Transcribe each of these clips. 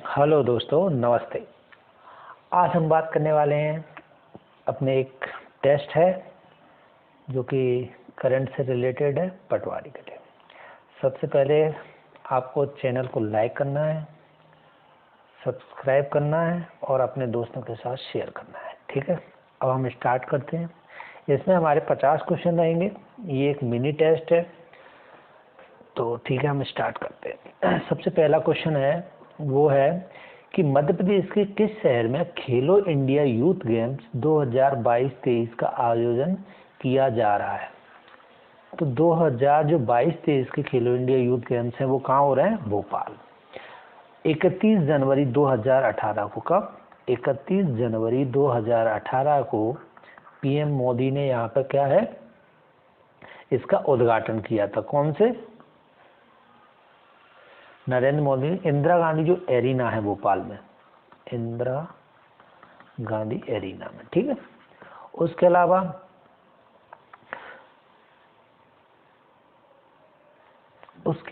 Hello दोस्तों, नमस्ते। आज हम बात करने वाले हैं अपने एक टेस्ट है जो कि करंट से रिलेटेड है, पटवारी का टेस्ट। सबसे पहले आपको चैनल को लाइक करना है, सब्सक्राइब करना है और अपने दोस्तों के साथ शेयर करना है। ठीक है, अब हम स्टार्ट करते हैं। इसमें हमारे 50 क्वेश्चन रहेंगे। ये एक मिनी टेस्ट है, तो ठीक है, हम स्टार्ट करते हैं। सबसे पहला क्वेश्चन है, वो है कि मध्य प्रदेश के किस शहर में खेलो इंडिया यूथ गेम्स 2022-23 का आयोजन किया जा रहा है। तो 2022-23 के खेलो इंडिया यूथ गेम्स हैं, वो कहाँ हो रहे हैं? भोपाल। 31 जनवरी 2018 को। कब? 31 जनवरी 2018 को पीएम मोदी ने यहाँ पर क्या है, इसका उद्घाटन किया था। कौन से? नरेंद्र मोदी। इंदिरा गांधी जो एरिना है भोपाल में, इंदिरा गांधी एरिना में। ठीक है, उसके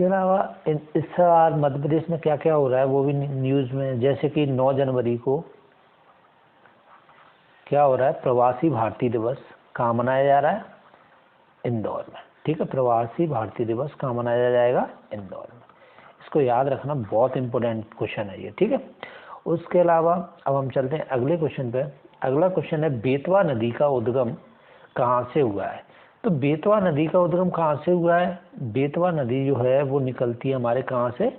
अलावा इस साल मध्य प्रदेश में क्या क्या हो रहा है वो भी न्यूज में। जैसे कि 9 जनवरी को क्या हो रहा है? प्रवासी भारतीय दिवस कहाँ मनाया जा रहा है? इंदौर में। ठीक है, प्रवासी भारतीय दिवस कहाँ मनाया जाएगा? इंदौर में। इसको याद रखना, बहुत इंपॉर्टेंट क्वेश्चन है ये। ठीक है, उसके अलावा अब हम चलते हैं अगले क्वेश्चन पे। अगला क्वेश्चन है, बेतवा नदी का उद्गम कहाँ से हुआ है? तो बेतवा नदी का उद्गम कहाँ से हुआ है? बेतवा नदी जो है वो निकलती है हमारे कहाँ से?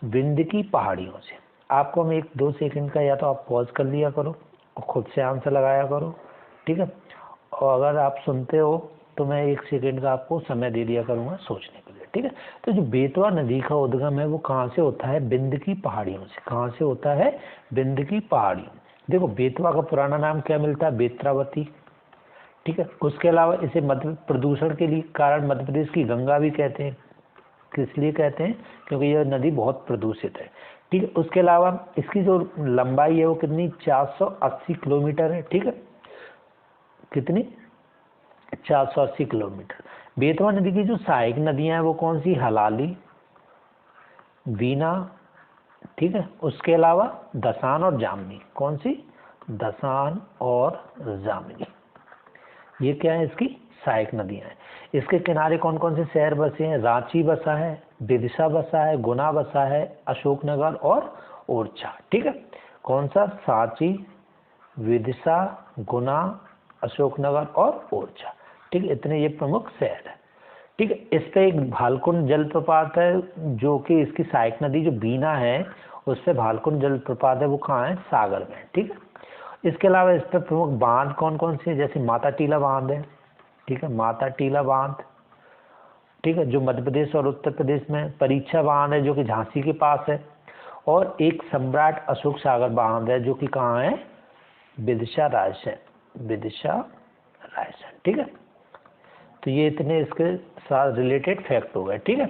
विंध्य की पहाड़ियों से। आपको हम 1-2 सेकंड का या तो आप पॉज कर लिया करो और खुद से आंसर लगाया करो। ठीक है, और अगर आप सुनते हो तो मैं 1 सेकंड का आपको समय दे दिया करूँगा सोचने के लिए। ठीक है, तो जो बेतवा नदी का उद्गम है वो कहाँ से होता है? विंध्य की पहाड़ियों से। कहाँ से होता है? विंध्य की पहाड़ियों। देखो, बेतवा का पुराना नाम क्या मिलता है? बेत्रावती। ठीक है, उसके अलावा इसे मध्य प्रदूषण के लिए कारण मध्य प्रदेश की गंगा भी कहते हैं। किस लिए कहते हैं? क्योंकि यह नदी बहुत प्रदूषित है। ठीक है, उसके अलावा इसकी जो लंबाई है वो कितनी? 480 किलोमीटर है। ठीक है, कितनी? 480 किलोमीटर। बेतवा नदी की जो सहायक नदियां हैं वो कौन सी? हलाली, वीना। ठीक है, उसके अलावा दसान और जामनी। कौन सी? दसान और जामनी। ये क्या है? इसकी सहायक नदियां हैं। इसके किनारे कौन कौन से शहर बसे हैं? रांची बसा है, विदिशा बसा है, गुना बसा है, अशोकनगर और ओरछा। ठीक है, कौन सा? सांची, विदिशा, गुना, अशोकनगर और ओरछा। ठीक है, इतने ये प्रमुख शहर है। ठीक है, इस पे एक भालकुंड जलप्रपात है जो कि इसकी सहायक नदी जो बीना है उससे भालकुंड जलप्रपात है, वो कहाँ है? सागर में। ठीक है, इसके अलावा इस पर प्रमुख बांध कौन कौन से? जैसे माता टीला बांध है। ठीक है, माता टीला बांध। ठीक है, जो मध्य प्रदेश और उत्तर प्रदेश में। परीक्षा बांध है जो कि झांसी के पास है। और एक सम्राट अशोक सागर बांध है जो कि कहाँ है? विदिशा रायसेन। विदिशा रायसेन। ठीक है, तो ये इतने इसके साथ रिलेटेड फैक्ट हो गए। ठीक है,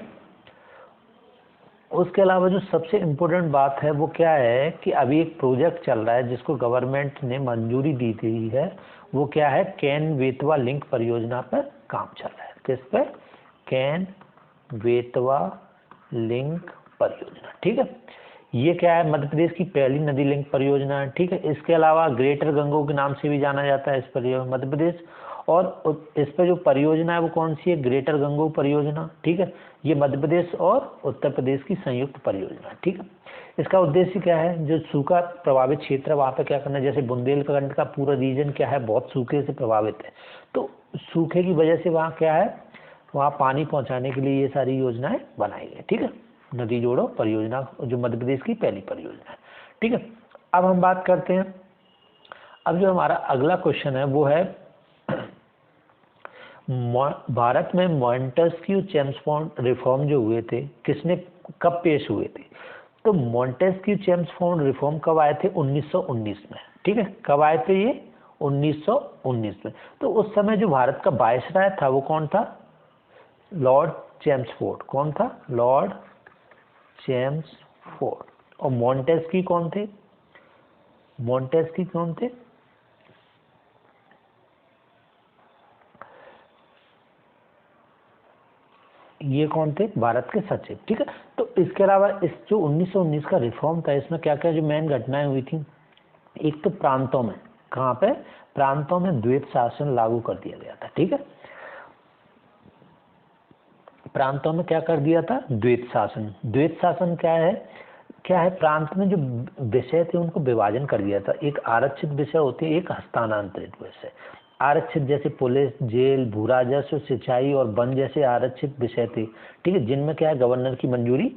उसके अलावा जो सबसे इम्पोर्टेंट बात है वो क्या है कि अभी एक प्रोजेक्ट चल रहा है जिसको गवर्नमेंट ने मंजूरी दी थी है। वो क्या है? कैन बेतवा लिंक परियोजना पर काम चल रहा है। किस पर? कैन बेतवा लिंक परियोजना। ठीक है, ये क्या है? मध्य प्रदेश की पहली नदी लिंक परियोजना है। ठीक है, इसके अलावा ग्रेटर गंगो के नाम से भी जाना जाता है इस परियोजना मध्य प्रदेश। और इस पर जो परियोजना है वो कौन सी है? ग्रेटर गंगो परियोजना। ठीक है, ये मध्य प्रदेश और उत्तर प्रदेश की संयुक्त परियोजना। ठीक है, इसका उद्देश्य क्या है? जो सूखा प्रभावित क्षेत्र है वहाँ पे क्या करना है? जैसे बुंदेलखंड का पूरा रीजन क्या है? बहुत सूखे से प्रभावित है। तो सूखे की वजह से वहाँ क्या है? वहाँ पानी पहुँचाने के लिए ये सारी योजनाएं बनाई गई। ठीक है, नदी जोड़ो परियोजना जो मध्य प्रदेश की पहली परियोजना है। ठीक है, अब हम बात करते हैं। अब जो हमारा अगला क्वेश्चन है वो है, भारत में मॉन्टेस्क्यू चेम्सफोर्ड रिफॉर्म जो हुए थे किसने, कब पेश हुए थे? तो मॉन्टेस्क्यू चेम्सफोर्ड रिफॉर्म कब आए थे? 1919 में। ठीक है, कब आए थे ये? 1919 में। तो उस समय जो भारत का वायसराय था वो कौन था? Lord Chelmsford. कौन था? Lord Chelmsford. और मॉन्टेस्क्यू कौन थे? मॉन्टेस्क्यू कौन थे? ये कौन थे? भारत के सचिव, ठीक है। तो इसके अलावा इस जो 1919 का रिफॉर्म था, इसमें क्या क्या जो मेन घटनाएं हुई थी? एक तो प्रांतों में, कहाँ पे? प्रांतों में द्वैत शासन लागू कर दिया गया था, ठीक है। प्रांतों में क्या कर दिया था? द्वैत शासन। द्वैत शासन क्या है? क्या है? प्रांत में जो विषय थे उनको विभाजन कर दिया था। एक आरक्षित विषय होते हैं, एक हस्तांतरित विषय। आरक्षित जैसे पुलिस, जेल, भू राजस्व, सिंचाई और वन जैसे आरक्षित विषय थे, ठीक है, जिनमें क्या है? गवर्नर की मंजूरी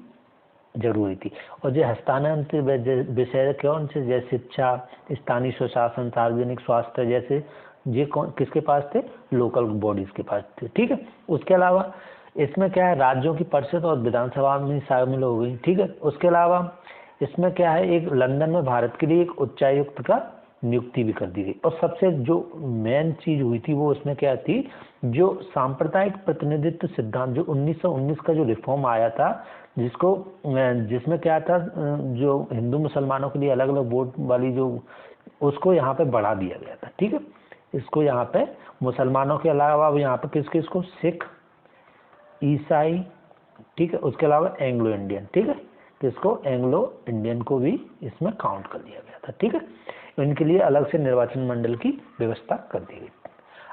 जरूरी थी। और जो हस्तांतरित विषय कौन से? जैसे शिक्षा, स्थानीय स्वशासन, सार्वजनिक स्वास्थ्य जैसे, ये कौन किसके पास थे? लोकल बॉडीज के पास थे, ठीक है। उसके अलावा इसमें क्या है? राज्यों की परिषद और विधानसभा में शामिल हो गई, ठीक है। उसके अलावा इसमें क्या है? एक लंदन में भारत के लिए एक उच्चायुक्त का नियुक्ति भी कर दी गई। और सबसे जो मेन चीज हुई थी वो उसमें क्या थी? जो सांप्रदायिक प्रतिनिधित्व सिद्धांत, जो 1919 का जो रिफॉर्म आया था, जिसमें क्या था? जो हिंदू मुसलमानों के लिए अलग अलग वोट वाली जो, उसको यहाँ पे बढ़ा दिया गया था, ठीक है। इसको यहाँ पे मुसलमानों के अलावा यहाँ पे किसको? सिख, ईसाई, ठीक है। उसके अलावा एंग्लो इंडियन, ठीक है। किसको? एंग्लो इंडियन को भी इसमें काउंट कर लिया गया था, ठीक है। इनके लिए अलग से निर्वाचन मंडल की व्यवस्था कर दी गई।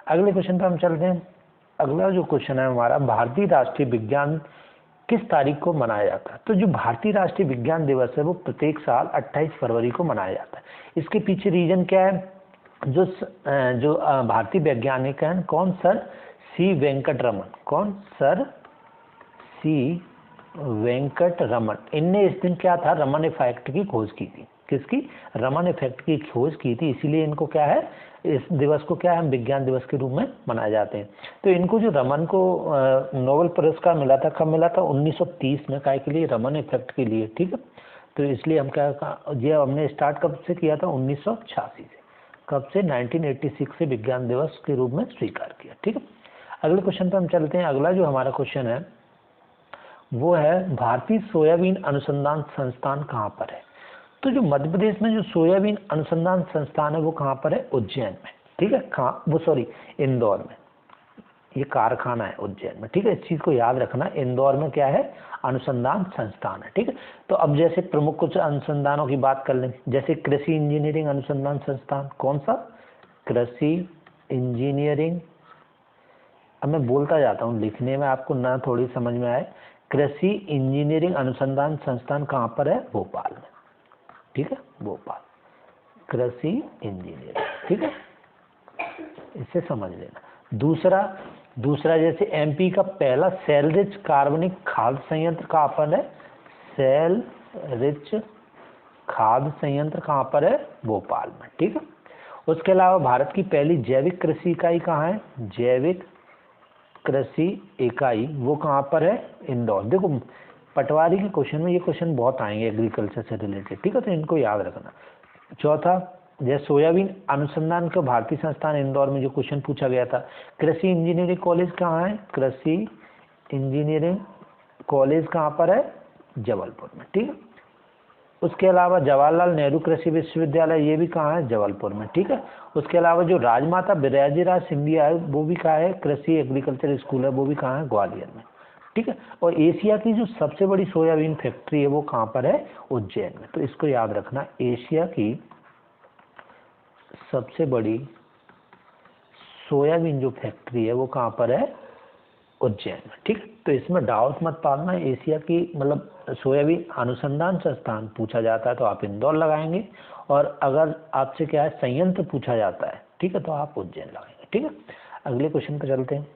अगले क्वेश्चन पर हम चलते हैं। अगला जो क्वेश्चन है हमारा, भारतीय राष्ट्रीय विज्ञान किस तारीख को मनाया जाता है? तो जो भारतीय राष्ट्रीय विज्ञान दिवस है वो प्रत्येक साल 28 फरवरी को मनाया जाता है। इसके पीछे रीजन क्या है? जो भारतीय वैज्ञानिक हैं, कौन? सर सी वेंकट रमन। कौन? सर सी वेंकट रमन। इनने इस दिन क्या था? रमन इफेक्ट की खोज की थी। किसकी? रमन इफेक्ट की खोज की थी, इसीलिए इनको क्या है? इस दिवस को क्या है? हम विज्ञान दिवस के रूप में मनाए जाते हैं। तो इनको जो रमन को नोबेल पुरस्कार मिला था, कब मिला था? 1930 में। काय के लिए? रमन इफेक्ट के लिए, ठीक है। तो इसलिए हम क्या, ये हमने स्टार्ट कब से किया था? 1986 से। कब से? 1986 से विज्ञान दिवस के रूप में स्वीकार किया, ठीक है। अगले क्वेश्चन पर हम चलते हैं। अगला जो हमारा क्वेश्चन है वो है, भारतीय सोयाबीन अनुसंधान संस्थान कहाँ पर है? तो जो मध्य प्रदेश में जो सोयाबीन अनुसंधान संस्थान है वो कहाँ पर है? उज्जैन में, ठीक है। कहाँ? वो सॉरी, इंदौर में। ये कारखाना है उज्जैन में, ठीक है। इस चीज को याद रखना, इंदौर में क्या है? अनुसंधान संस्थान है, ठीक है। तो अब जैसे प्रमुख कुछ अनुसंधानों की बात कर लें, जैसे कृषि इंजीनियरिंग अनुसंधान संस्थान। कौन सा? कृषि इंजीनियरिंग। अब मैं बोलता जाता हूँ, लिखने में आपको ना थोड़ी समझ में आए। कृषि इंजीनियरिंग अनुसंधान संस्थान कहाँ पर है? भोपाल में, ठीक है। भोपाल कृषि इंजीनियरिंग, ठीक है। इसे समझ लेना। दूसरा जैसे एमपी का पहला सेल रिच कार्बनिक खाद संयंत्र कहाँ पर है? सेल रिच खाद संयंत्र कहाँ पर है? भोपाल में, ठीक है। उसके अलावा भारत की पहली जैविक कृषि इकाई कहाँ है? जैविक कृषि इकाई वो कहाँ पर है? इंदौर। देखो पटवारी के क्वेश्चन में ये क्वेश्चन बहुत आएंगे एग्रीकल्चर से रिलेटेड, ठीक है, तो इनको याद रखना। चौथा, जैसे सोयाबीन अनुसंधान का भारतीय संस्थान इंदौर में जो क्वेश्चन पूछा गया था। कृषि इंजीनियरिंग कॉलेज कहाँ है? कृषि इंजीनियरिंग कॉलेज कहाँ पर है? जबलपुर में, ठीक है। उसके अलावा जवाहरलाल नेहरू कृषि विश्वविद्यालय, ये भी कहाँ है? जबलपुर में, ठीक है। उसके अलावा जो राजमाता बिराजीराज सिंधिया है वो भी कहाँ है? कृषि एग्रीकल्चर स्कूल है, वो भी कहाँ है? ग्वालियर में, ठीक है। और एशिया की जो सबसे बड़ी सोयाबीन फैक्ट्री है वो कहाँ पर है? उज्जैन में। तो इसको याद रखना, एशिया की सबसे बड़ी सोयाबीन जो फैक्ट्री है वो कहाँ पर है? उज्जैन में, ठीक। तो इसमें डाउट मत पालना, एशिया की मतलब सोयाबीन अनुसंधान संस्थान पूछा जाता है तो आप इंदौर लगाएंगे, और अगर आपसे क्या है संयंत्र पूछा जाता है, ठीक है, तो आप उज्जैन लगाएंगे, ठीक है। अगले क्वेश्चन पर चलते हैं।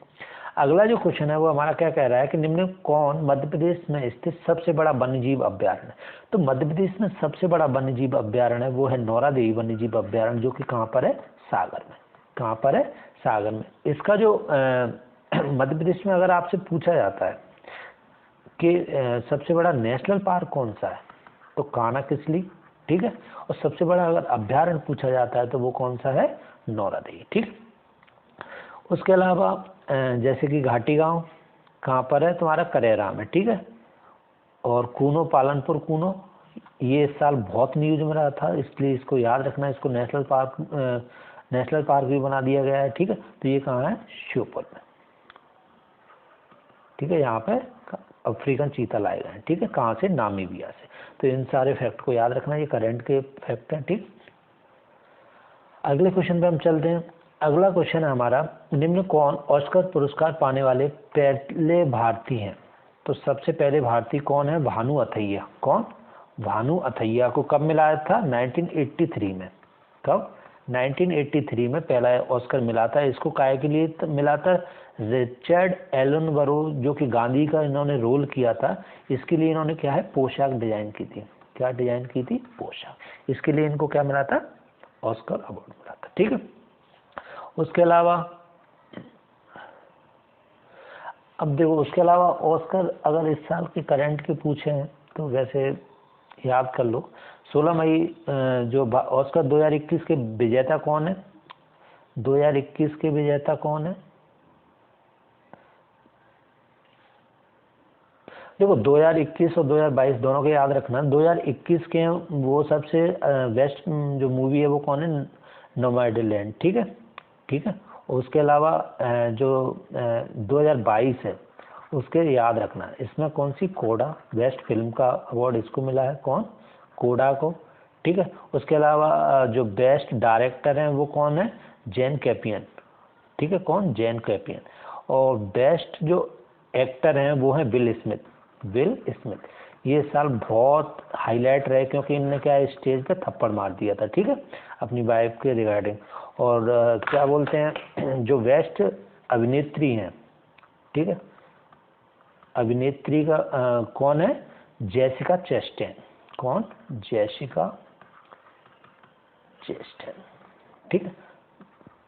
अगला जो क्वेश्चन है वो हमारा क्या कह रहा है कि निम्न कौन मध्य प्रदेश में स्थित सबसे बड़ा वन्यजीव अभ्यारण्य है? तो मध्य प्रदेश में सबसे बड़ा वन्यजीव अभ्यारण्य है वो है नौरा देवी वन्यजीव अभ्यारण्य, जो कि कहाँ पर है? सागर में। कहाँ पर है? सागर में। इसका जो मध्य प्रदेश में अगर आपसे पूछा जाता है कि सबसे बड़ा नेशनल पार्क कौन सा है, तो कान्हा किसली, ठीक है। और सबसे बड़ा अगर अभ्यारण्य पूछा जाता है तो वो कौन सा है? नौरा देवी, ठीक। उसके अलावा जैसे कि घाटी गांव कहाँ पर है? तुम्हारा करेरा में, ठीक है। और कूनो पालनपुर कूनो, ये इस साल बहुत न्यूज में रहा था, इसलिए इसको याद रखना। इसको नेशनल पार्क भी बना दिया गया है, ठीक है। तो ये कहाँ है? श्योपुर में, ठीक है, यहाँ पे अफ्रीकन चीता लाए गए हैं, ठीक है, कहाँ से, नामीबिया से। तो इन सारे फैक्ट को याद रखना, ये करंट के फैक्ट हैं, ठीक। अगले क्वेश्चन पे हम चलते हैं। अगला क्वेश्चन है हमारा, निम्न कौन ऑस्कर पुरस्कार पाने वाले पहले भारतीय हैं। तो सबसे पहले भारतीय कौन है, भानु अथैया। कौन, भानु अथैया को कब मिला था, 1983 में। कब, 1983 में पहला ऑस्कर मिला था। इसको काहे के लिए मिला था, रिचर्ड एलनबरो जो कि गांधी का इन्होंने रोल किया था, इसके लिए इन्होंने क्या है, पोशाक डिजाइन की थी। क्या डिजाइन की थी, पोशाक। इसके लिए इनको क्या मिला था, ऑस्कर अवार्ड मिला था, ठीक है। उसके अलावा अब देखो, उसके अलावा ऑस्कर अगर इस साल के करंट के पूछे हैं तो वैसे याद कर लो, 16 मई जो ऑस्कर 2021 के विजेता कौन है, 2021 के विजेता कौन है। देखो 2021 और 2022 दोनों के याद रखना। 2021 के वो सबसे बेस्ट जो मूवी है वो कौन है, नोमैडलैंड, ठीक है, ठीक है। उसके अलावा जो 2022 है उसके याद रखना, इसमें कौन सी, कोडा, बेस्ट फिल्म का अवार्ड इसको मिला है, कौन, कोडा को, ठीक है। उसके अलावा जो बेस्ट डायरेक्टर हैं वो कौन है, जैन कैपियन, ठीक है, कौन, जैन कैपियन। और बेस्ट जो एक्टर हैं वो हैं विल स्मिथ, विल स्मिथ। ये साल बहुत हाईलाइट रहे क्योंकि इनने क्या स्टेज पे थप्पड़ मार दिया था, ठीक है, अपनी वाइफ के रिगार्डिंग। और क्या बोलते हैं, जो बेस्ट अभिनेत्री हैं, ठीक है, अभिनेत्री का कौन है, जेसिका चेस्टेन। कौन, जेसिका चेस्टेन, ठीक है,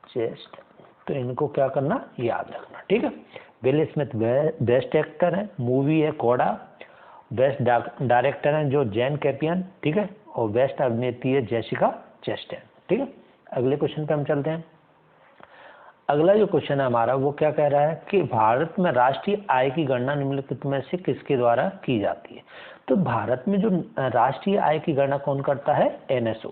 चेस्टेन। तो इनको क्या करना, याद रखना, ठीक है। विल स्मिथ बेस्ट एक्टर है, मूवी है कोडा। बेस्ट डायरेक्टर हैं जो जैन कैपियन, ठीक है। और बेस्ट अभिनेत्री है जेसिका चेस्टेन, ठीक है। अगले क्वेश्चन पे हम चलते हैं। अगला जो क्वेश्चन है हमारा वो क्या कह रहा है कि भारत में राष्ट्रीय आय की गणना निम्नलिखित में से किसके द्वारा की जाती है। तो भारत में जो राष्ट्रीय आय की गणना कौन करता है, एनएसओ,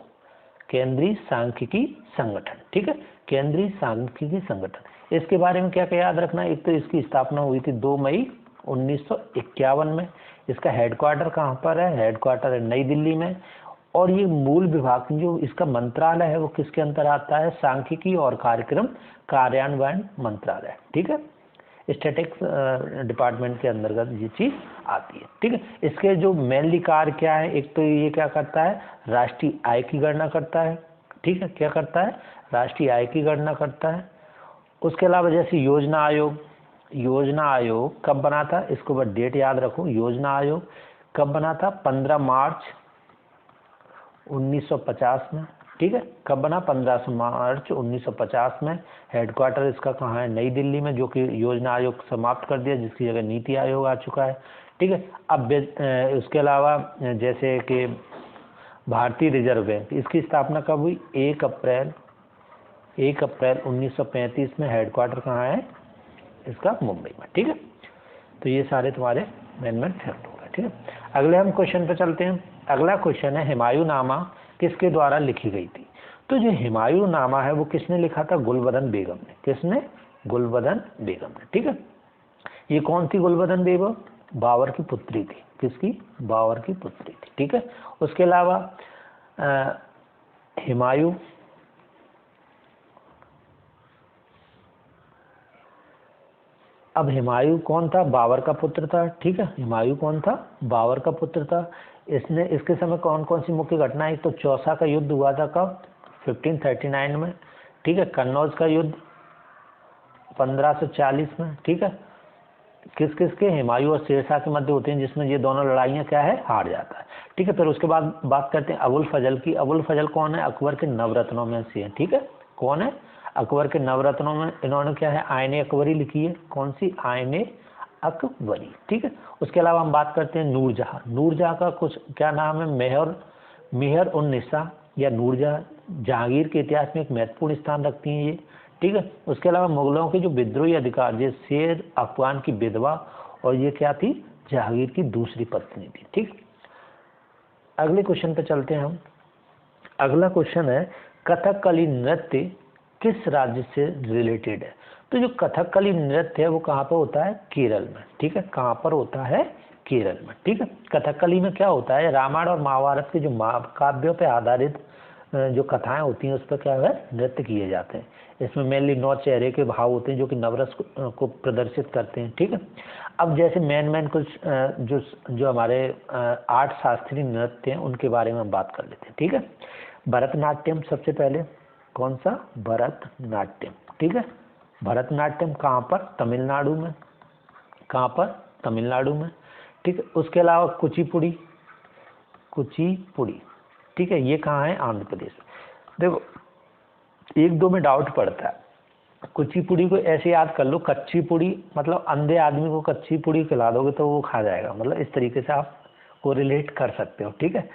केंद्रीय सांख्यिकी संगठन, ठीक है, केंद्रीय सांख्यिकी संगठन। इसके बारे में क्या क्या याद रखना, एक तो इसकी स्थापना हुई थी 2 मई 1951 में। इसका हेडक्वार्टर कहाँ पर है, हेडक्वार्टर है नई दिल्ली में। और ये मूल विभाग जो इसका मंत्रालय है वो किसके अंतर आता है, सांख्यिकी और कार्यक्रम कार्यान्वयन मंत्रालय, ठीक है, स्टैटिक्स डिपार्टमेंट के अंतर्गत ये चीज आती है, ठीक है। इसके जो मेनली कार्य क्या है, एक तो ये क्या करता है, राष्ट्रीय आय की गणना करता है, ठीक है, क्या करता है, राष्ट्रीय आय की गणना करता है। उसके अलावा जैसे योजना आयोग, योजना आयोग कब बना था, इसको बस डेट याद रखो, योजना आयोग कब बना था, 15 मार्च 1950 में, ठीक है, कब बना, 15 मार्च 1950 में। हेडक्वार्टर इसका कहाँ है, नई दिल्ली में, जो कि योजना आयोग समाप्त कर दिया, जिसकी जगह नीति आयोग आ चुका है, ठीक है। अब उसके अलावा जैसे कि भारतीय रिजर्व बैंक, इसकी स्थापना कब हुई, 1 अप्रैल 1935 में। हेडक्वार्टर कहाँ है इसका, मुंबई में, ठीक है। तो ये सारे तुम्हारे मेन फैक्ट हो गए, ठीक है। अगले हम क्वेश्चन पे चलते हैं। अगला क्वेश्चन है, हुमायूंनामा किसके द्वारा लिखी गई थी। तो जो हुमायूंनामा है वो किसने लिखा था, गुलबदन बेगम ने। किसने, गुलबदन बेगम ने, ठीक है। ये कौन थी गुलबदन बेगम, बाबर की पुत्री थी, किसकी, बाबर की पुत्री थी, ठीक है। उसके अलावा हुमायूं अब हुमायूं कौन था, बाबर का पुत्र था, ठीक है। हुमायूं कौन था, बाबर का पुत्र था। इसने इसके समय कौन कौन सी मुख्य घटनाएं, तो चौसा का युद्ध हुआ था कब, 1539 में, ठीक है। कन्नौज का युद्ध 1540 में, ठीक है। किस किस के, हुमायूं और शेरशाह के मध्य होते हैं, जिसमें ये दोनों लड़ाइयाँ क्या है, हार जाता है, ठीक है। फिर उसके बाद बात करते हैं अबुल फजल की। अबुल फजल कौन है, अकबर के नवरत्नों में से है, ठीक है। कौन है, अकबर के नवरत्नों में इन्होंने क्या है, आयने अकबरी लिखी है। कौन सी, आयने अकबरी, ठीक है। उसके अलावा हम बात करते हैं नूरजहां। नूरजहां का कुछ क्या नाम है, मेहर उन निसा या नूरजहां, जहांगीर के इतिहास में एक महत्वपूर्ण स्थान रखती हैं ये, ठीक है। उसके अलावा मुगलों के जो विद्रोही अधिकार, जैसे शेर अफगान की विधवा, और ये क्या थी, जहांगीर की दूसरी पत्नी थी, ठीक। अगले क्वेश्चन पे चलते हैं हम। अगला क्वेश्चन है, कथकली नृत्य किस राज्य से रिलेटेड है। तो जो कथकली नृत्य है वो कहाँ पे होता है? केरल में। ठीक है, कहाँ पर होता है? केरल में। ठीक है, कथकली में क्या होता है, रामायण और महाभारत के जो महाकाव्यों पे आधारित जो कथाएं होती हैं उस पर क्या है, नृत्य किए जाते हैं। इसमें मेनली 9 चेहरे के भाव होते हैं जो कि नवरस को प्रदर्शित करते हैं। ठीक है, अब जैसे मेन कुछ जो हमारे 8 शास्त्रीय नृत्य हैं उनके बारे में हम बात कर लेते हैं। ठीक है, भरतनाट्यम सबसे पहले। कौन सा? भरतनाट्यम। ठीक है, भरतनाट्यम कहाँ पर? तमिलनाडु में। कहाँ पर? तमिलनाडु में। ठीक है, उसके अलावा कुचिपुड़ी। कुचिपुड़ी, ठीक है, ये कहाँ है? आंध्र प्रदेश। देखो 1-2 में डाउट पड़ता है। कुचिपुड़ी को ऐसे याद कर लो, कच्ची पुड़ी, मतलब अंधे आदमी को कच्ची पुड़ी खिला दोगे तो वो खा जाएगा, मतलब इस तरीके से आप को रिलेट कर सकते हो। ठीक है,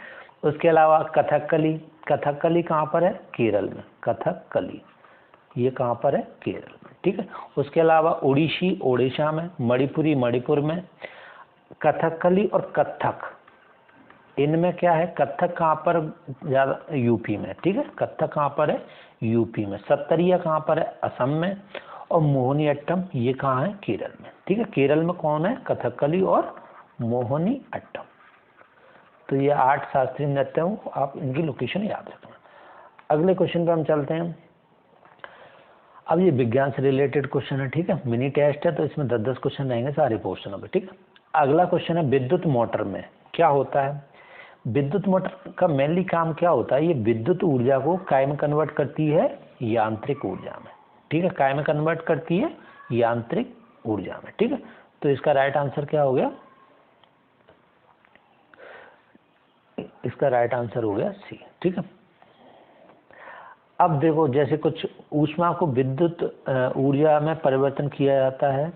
उसके अलावा कथकली। कथकली कहाँ पर है? केरल में। कथकली ये कहाँ पर है? केरल में। ठीक है, उसके अलावा ओडिशी ओडिशा में, मणिपुरी मणिपुर में। कथकली और कथक इनमें क्या है? कथक कहाँ पर ज़्यादा? यूपी में। ठीक है, कथक कहाँ पर है? यूपी में। सत्तरिया कहाँ पर है? असम में। और मोहिनी अट्टम ये कहाँ है? केरल में। ठीक है, केरल में कौन है? कथकली और मोहिनी अट्टम। तो ये 8 शास्त्रीय नृत्य हैं, आप इनकी लोकेशन याद रखना। अगले क्वेश्चन पे हम चलते हैं। अब ये विज्ञान से रिलेटेड क्वेश्चन है। ठीक है, मिनी टेस्ट है तो इसमें 10-10 क्वेश्चन रहेंगे सारे पोर्शनों पे। ठीक है, अगला क्वेश्चन है विद्युत मोटर में क्या होता है? विद्युत मोटर का मेनली काम क्या होता है? ये विद्युत ऊर्जा को काय में कन्वर्ट करती है? यांत्रिक ऊर्जा में। ठीक है, काय में कन्वर्ट करती है? यांत्रिक ऊर्जा में। ठीक है, तो इसका राइट आंसर क्या हो गया? इसका राइट आंसर हो गया सी। ठीक है, अब देखो जैसे कुछ ऊष्मा को विद्युत ऊर्जा में परिवर्तन किया जाता है।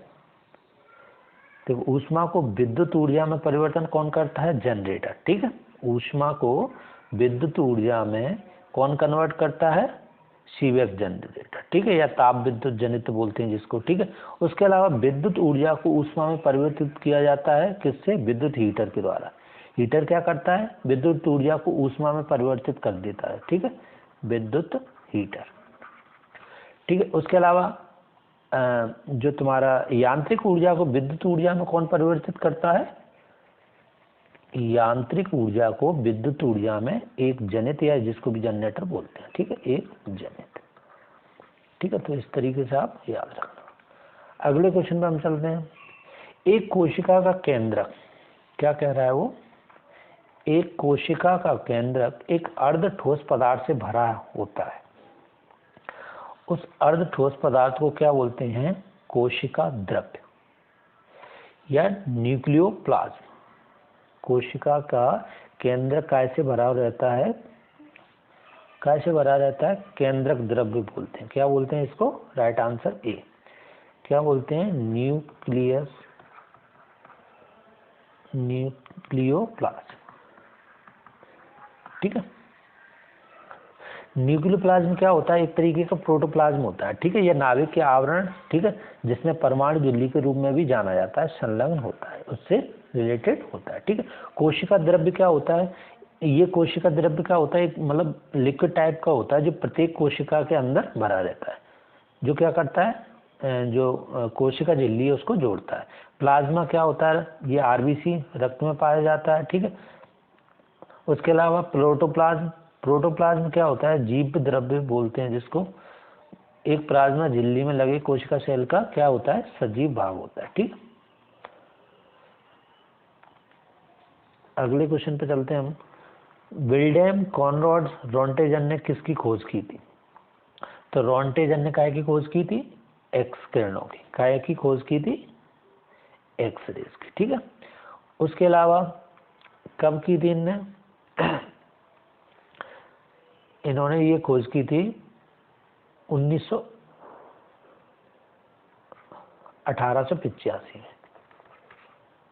तो ऊष्मा को विद्युत ऊर्जा में परिवर्तन कौन करता है? जनरेटर। ठीक है, ऊष्मा को विद्युत ऊर्जा में कौन कन्वर्ट करता है? सीवेक जनरेटर। ठीक है, या ताप विद्युत जनित बोलते हैं जिसको। ठीक है, उसके अलावा विद्युत ऊर्जा को ऊष्मा में परिवर्तित किया जाता है किससे? विद्युत हीटर के द्वारा। हीटर क्या करता है? विद्युत ऊर्जा को ऊष्मा में परिवर्तित कर देता है। ठीक है, विद्युत हीटर। ठीक है, उसके अलावा जो तुम्हारा यांत्रिक ऊर्जा को विद्युत ऊर्जा में कौन परिवर्तित करता है? यांत्रिक ऊर्जा को विद्युत ऊर्जा में एक जनित या जिसको भी जनरेटर बोलते हैं। ठीक है, एक जनित। ठीक है, तो इस तरीके से आप याद रखना। अगले क्वेश्चन पे हम चलते हैं। एक कोशिका का केंद्रक क्या कह रहा है वो? एक कोशिका का केंद्रक एक अर्ध ठोस पदार्थ से भरा होता है। उस अर्ध ठोस पदार्थ को क्या बोलते हैं? कोशिका द्रव्य या न्यूक्लियोप्लाज्म। कोशिका का केंद्रक कैसे भरा रहता है? कैसे भरा रहता है? केंद्रक द्रव्य बोलते हैं। क्या बोलते हैं इसको? Right answer A. क्या बोलते हैं? न्यूक्लियोप्लाज्म। ठीक है, न्यूक्लियोप्लाज्म क्या होता है? एक तरीके का प्रोटोप्लाज्म होता है। ठीक है, यह नाभिक के आवरण, ठीक है, जिसमें परमाणु झिल्ली के रूप में भी जाना जाता है, संलग्न होता है, उससे रिलेटेड होता है। ठीक है, कोशिका द्रव्य क्या होता है? ये कोशिका द्रव्य क्या होता है? एक मतलब लिक्विड टाइप का होता है जो प्रत्येक कोशिका के अंदर भरा रहता है, जो क्या करता है? जो कोशिका झिल्ली है उसको जोड़ता है। प्लाज्मा क्या होता है? ये आरबीसी रक्त में पाया जाता है। ठीक है, उसके अलावा प्रोटोप्लाज्म। प्रोटोप्लाज्म क्या होता है? जीव द्रव्य बोलते हैं जिसको। एक प्लाज्मा झिल्ली में लगे कोशिका सेल का क्या होता है? सजीव भाग होता है। ठीक, अगले क्वेश्चन पे चलते हैं हम। विल्डेम कॉनरॉड रोंटेजन ने किसकी खोज की थी? तो रोंटेजन ने काय की खोज की थी? एक्स किरणों की। काय की खोज की थी? एक्स रेज की। ठीक है, उसके अलावा कब की थी इन्होंने ये खोज की थी 1885 में।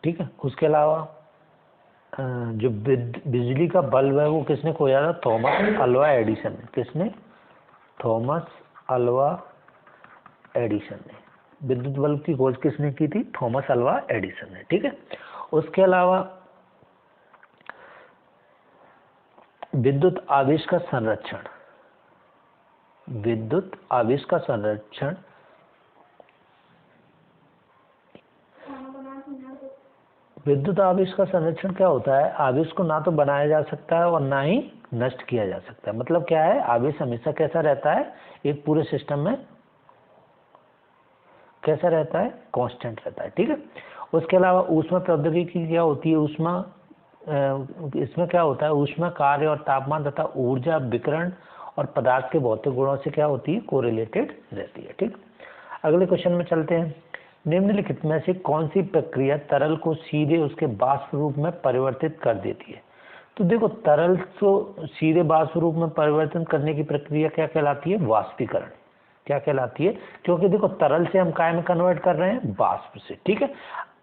ठीक है, उसके अलावा जो बिजली का बल्ब है वो किसने खोजा था? थॉमस अल्वा एडिसन ने। किसने? थॉमस अल्वा एडिसन ने। विद्युत बल्ब की खोज किसने की थी? थॉमस अल्वा एडिसन ने। ठीक है, उसके अलावा विद्युत आवेश का संरक्षण, विद्युत आवेश का संरक्षण विद्युत आवेश का संरक्षण क्या होता है? आवेश को ना तो बनाया जा सकता है और ना ही नष्ट किया जा सकता है। मतलब क्या है, आवेश हमेशा कैसा रहता है, एक पूरे सिस्टम में कैसा रहता है, कांस्टेंट रहता है। ठीक है। उसके अलावा ऊष्मा प्रौद्योगिकी क्या होती है? ऊष्मा इसमें क्या होता है, ऊष्मा कार्य और तापमान तथा ऊर्जा विकिरण और पदार्थ के भौतिक गुणों से क्या होती है, कोरिलेटेड रहती है। ठीक। अगले क्वेश्चन में चलते हैं। निम्नलिखित में से कौन सी प्रक्रिया तरल को सीधे उसके वाष्प रूप में परिवर्तित कर देती है? तो देखो, तरल को सीधे वाष्प रूप में परिवर्तन करने की प्रक्रिया क्या कहलाती है? वाष्पीकरण। क्या कहलाती है? क्योंकि देखो, तरल से हम काय में कन्वर्ट कर रहे हैं, वाष्प से। ठीक है।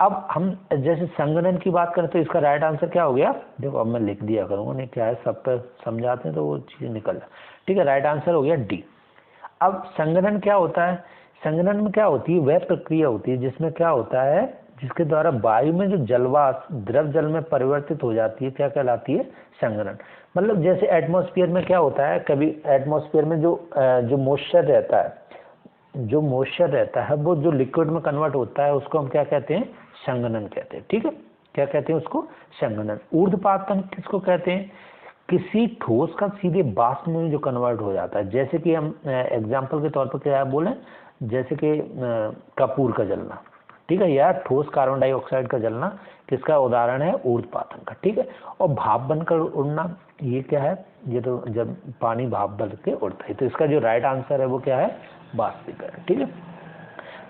अब हम जैसे संघनन की बात करें तो इसका राइट आंसर क्या हो गया? देखो, अब मैं लिख दिया करूंगा, नहीं क्या है, सब पे समझाते हैं तो वो चीज़ निकल जाए। ठीक है, राइट आंसर हो गया डी। अब संघनन क्या होता है? संघनन में क्या होती है? वह प्रक्रिया होती है जिसमें क्या होता है, जिसके द्वारा वायु में जो जलवाष्प द्रव जल में परिवर्तित हो जाती है, क्या कहलाती है? संघनन। मतलब जैसे एटमॉस्फेयर में क्या होता है, कभी एटमॉस्फेयर में जो मॉइस्चर रहता है, जो मॉइस्चर रहता है वो जो लिक्विड में कन्वर्ट होता है, उसको हम क्या कहते हैं? संघनन कहते हैं। ठीक है। क्या कहते हैं उसको? संघनन। ऊर्ध्वपातन किसको कहते हैं? किसी ठोस का सीधे वाष्प में जो कन्वर्ट हो जाता है। जैसे कि हम एग्जाम्पल के तौर पर क्या बोले, जैसे कि कपूर का जलना। ठीक है, या ठोस कार्बन डाइऑक्साइड का जलना, किसका उदाहरण है? ऊर्ध्वपातन का। ठीक है। और भाप बनकर उड़ना, ये क्या है? ये तो जब पानी भाप बन के उड़ता है। तो इसका जो राइट आंसर है वो क्या है? वाष्पीकरण। ठीक है।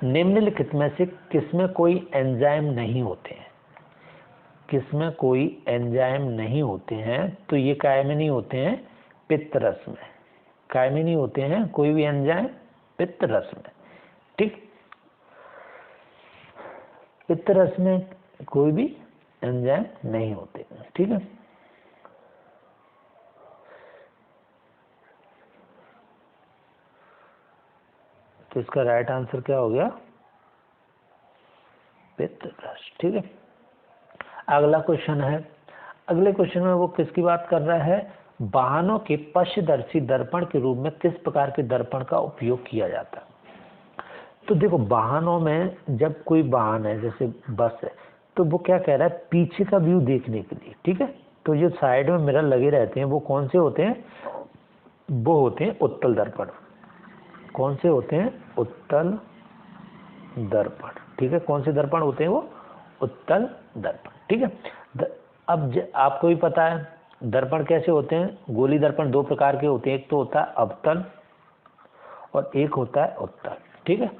निम्नलिखित में से किसमें कोई एंजाइम नहीं होते हैं? किसमें कोई एंजाइम नहीं होते हैं? तो ये काय में नहीं होते हैं? पित्त रस में। काय में नहीं होते हैं कोई भी एंजाइम? पित्त रस में। ठीक। पित्त रस में कोई भी एंजाइम नहीं होते। ठीक है। तो इसका राइट आंसर क्या हो गया? पित्त रस। ठीक है। अगला क्वेश्चन है। अगले क्वेश्चन में वो किसकी बात कर रहा है? वाहनों के पश्चदर्शी दर्पण के रूप में किस प्रकार के दर्पण का उपयोग किया जाता है? तो देखो, वाहनों में जब कोई वाहन है, जैसे बस है, तो वो क्या कह रहा है? पीछे का व्यू देखने के लिए। ठीक है। तो जो साइड में मिरर लगे रहते हैं वो कौन से होते हैं? वो होते हैं उत्तल दर्पण। कौन से होते हैं? उत्तल दर्पण। ठीक है। कौन से दर्पण होते हैं वो? उत्तल दर्पण। ठीक है। अब आपको भी पता है दर्पण कैसे होते हैं। गोली दर्पण दो प्रकार के होते हैं, एक तो होता है अवतल और एक होता है उत्तल। ठीक है।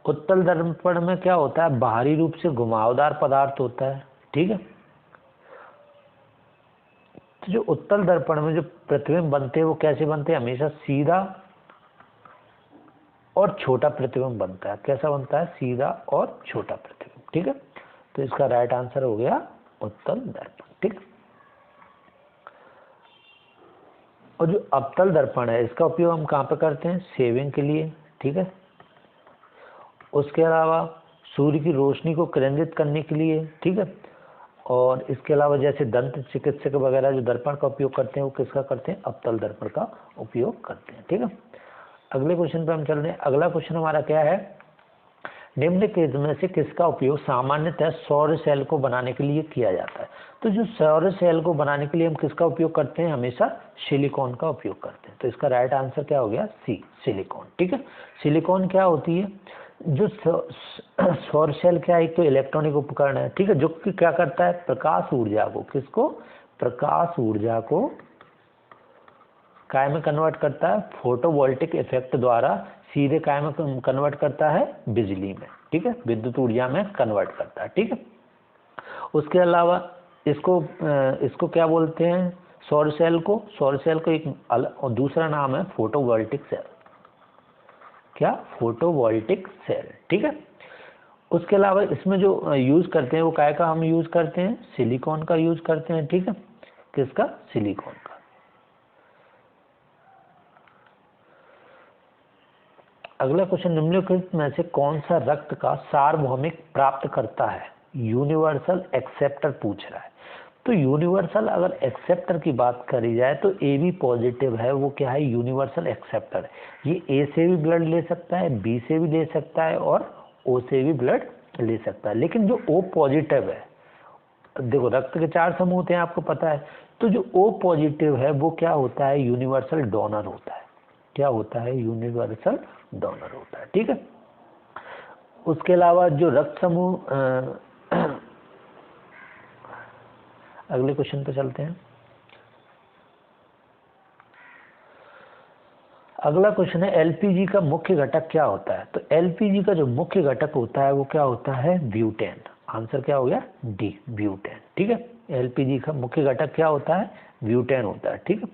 उत्तल दर्पण में क्या होता है? बाहरी रूप से घुमावदार पदार्थ होता है। ठीक है। तो जो उत्तल दर्पण में जो प्रतिबिंब बनते हैं वो कैसे बनते हैं? हमेशा सीधा और छोटा प्रतिबिंब बनता है। कैसा बनता है? सीधा और छोटा प्रतिबिंब। ठीक है। तो इसका राइट आंसर हो गया उत्तल दर्पण। ठीक। और जो अवतल दर्पण है, इसका उपयोग हम कहाँ पे करते हैं? शेविंग के लिए। ठीक है। उसके अलावा सूर्य की रोशनी को केंद्रित करने के लिए। ठीक है। और इसके अलावा जैसे दंत चिकित्सक वगैरह जो दर्पण का उपयोग करते हैं वो किसका करते हैं? अवतल दर्पण का उपयोग करते हैं। ठीक है। अगले क्वेश्चन पे हम चल रहे हैं। अगला क्वेश्चन हमारा क्या है? निम्नलिखित में से किसका उपयोग सामान्यतः सौर सेल को बनाने के लिए किया जाता है? तो जो सौर सेल को बनाने के लिए हम किसका उपयोग करते हैं? हमेशा सिलिकॉन का उपयोग करते हैं। तो इसका राइट आंसर क्या हो गया? सी, सिलिकॉन। ठीक है। सिलिकॉन क्या होती है? जो सौर सेल क्या है? एक तो इलेक्ट्रॉनिक उपकरण है। ठीक है। जो कि क्या करता है? प्रकाश ऊर्जा को, किसको? प्रकाश ऊर्जा को काय में कन्वर्ट करता है? फोटोवोल्टिक इफेक्ट द्वारा सीधे काय में कन्वर्ट करता है? बिजली में। ठीक है। विद्युत ऊर्जा में कन्वर्ट करता है। ठीक है। उसके अलावा इसको क्या बोलते हैं? सौर सेल को, सौर सेल को एक और दूसरा नाम है फोटोवोल्टिक सेल। क्या? Photovoltaic cell. ठीक है। उसके अलावा इसमें जो यूज करते हैं वो काय का हम यूज करते हैं? सिलिकॉन का यूज करते हैं। ठीक है। किसका? सिलिकॉन का। अगला क्वेश्चन, निम्नलिखित में से कौन सा रक्त का सार्वभौमिक प्राप्त करता है? यूनिवर्सल एक्सेप्टर पूछ रहा है। तो यूनिवर्सल अगर एक्सेप्टर की बात करी जाए तो ए बी पॉजिटिव है, वो क्या है? यूनिवर्सल एक्सेप्टर है। ये ए से भी ब्लड ले सकता है, बी से भी ले सकता है और ओ से भी ब्लड ले सकता है। लेकिन जो ओ पॉजिटिव है, देखो रक्त के 4 समूह होते हैं आपको पता है, तो जो O पॉजिटिव है वो क्या होता है, यूनिवर्सल डोनर होता है। क्या होता है, यूनिवर्सल डोनर होता है, ठीक है। उसके अलावा जो रक्त समूह अगले क्वेश्चन पे चलते हैं। अगला क्वेश्चन है एलपीजी का मुख्य घटक क्या होता है। तो एलपीजी का जो मुख्य घटक होता है वो क्या होता है, ब्यूटेन। आंसर क्या हो गया, डी, ब्यूटेन, ठीक है। एलपीजी का मुख्य घटक क्या होता है, ब्यूटेन होता है, ठीक है।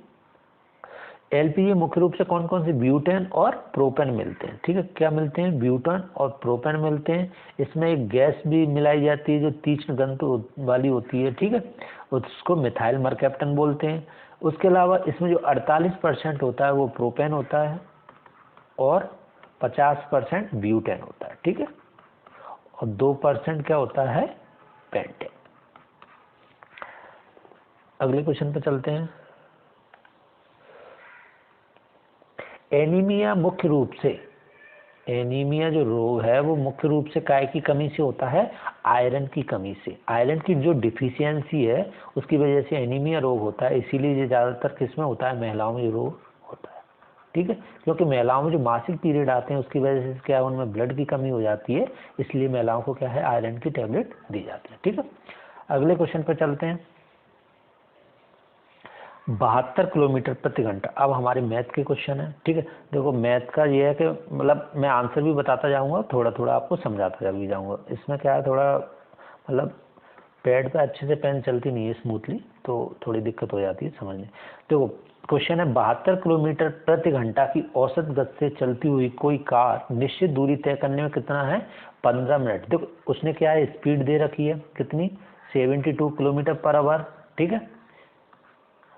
एलपीजी मुख्य रूप से कौन कौन से, ब्यूटेन और प्रोपेन मिलते हैं, ठीक है। क्या मिलते हैं, ब्यूटेन और प्रोपेन मिलते हैं। इसमें एक गैस भी मिलाई जाती है जो तीक्ष्ण गंध वाली होती है, ठीक है, उसको मिथाइल मरकैप्टन बोलते हैं। उसके अलावा इसमें जो 48% होता है वो प्रोपेन होता है और 50% ब्यूटेन होता है, ठीक है, और 2% क्या होता है, पेंटेन। अगले क्वेश्चन पे चलते हैं। एनीमिया मुख्य रूप से, एनीमिया जो रोग है वो मुख्य रूप से काय की कमी से होता है, आयरन की कमी से। आयरन की जो डिफिशियंसी है उसकी वजह से एनीमिया रोग होता है। इसीलिए ये ज़्यादातर किस में होता है, महिलाओं में रोग होता है, ठीक है। क्योंकि महिलाओं में जो मासिक पीरियड आते हैं उसकी वजह से क्या है, उनमें ब्लड की कमी हो जाती है, इसलिए महिलाओं को क्या है, आयरन की टेबलेट दी जाती है, ठीक है। अगले क्वेश्चन पर चलते हैं। 72 किलोमीटर प्रति घंटा। अब हमारे मैथ के क्वेश्चन है, ठीक है। देखो मैथ का ये है कि मतलब मैं आंसर भी बताता जाऊंगा, थोड़ा थोड़ा आपको समझाता भी जाऊंगा। इसमें क्या है, थोड़ा मतलब पैड पे अच्छे से पेन चलती नहीं है स्मूथली, तो थोड़ी दिक्कत हो जाती है समझने। देखो क्वेश्चन है, 72 किलोमीटर प्रति घंटा की औसत गति से चलती हुई कोई कार निश्चित दूरी तय करने में कितना है, 15 मिनट। देखो उसने क्या है, स्पीड दे रखी है कितनी, 72 किलोमीटर पर आवर, ठीक है।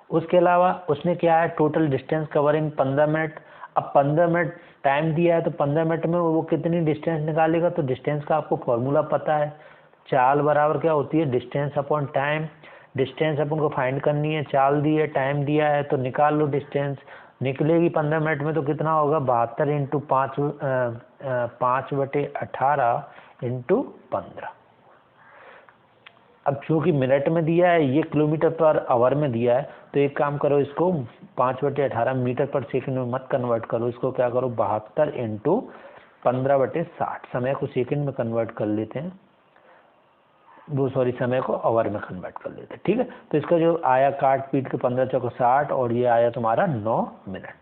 उसके अलावा उसने क्या है, टोटल डिस्टेंस कवरिंग 15 मिनट। अब 15 मिनट टाइम दिया है तो 15 मिनट में वो कितनी डिस्टेंस निकालेगा, तो डिस्टेंस का आपको फॉर्मूला पता है, चाल बराबर क्या होती है, डिस्टेंस अपॉन टाइम। डिस्टेंस अपन को फाइंड करनी है, चाल दी है, टाइम दिया है, तो निकाल लो डिस्टेंस। निकलेगी 15 मिनट में तो कितना होगा, 72 इंटू 5/18 इंटू 15। अब चूंकि मिनट में दिया है, ये किलोमीटर पर आवर में दिया है, तो एक काम करो, इसको 5/18 मीटर पर सेकंड में मत कन्वर्ट करो, इसको क्या करो, 72 इंटू 15/60, समय को सेकंड में कन्वर्ट कर लेते हैं, वो सॉरी समय को आवर में कन्वर्ट कर लेते हैं, ठीक है। तो इसका जो आया काट पीट के 15 चौको 60 और ये आया तुम्हारा 9 मिनट।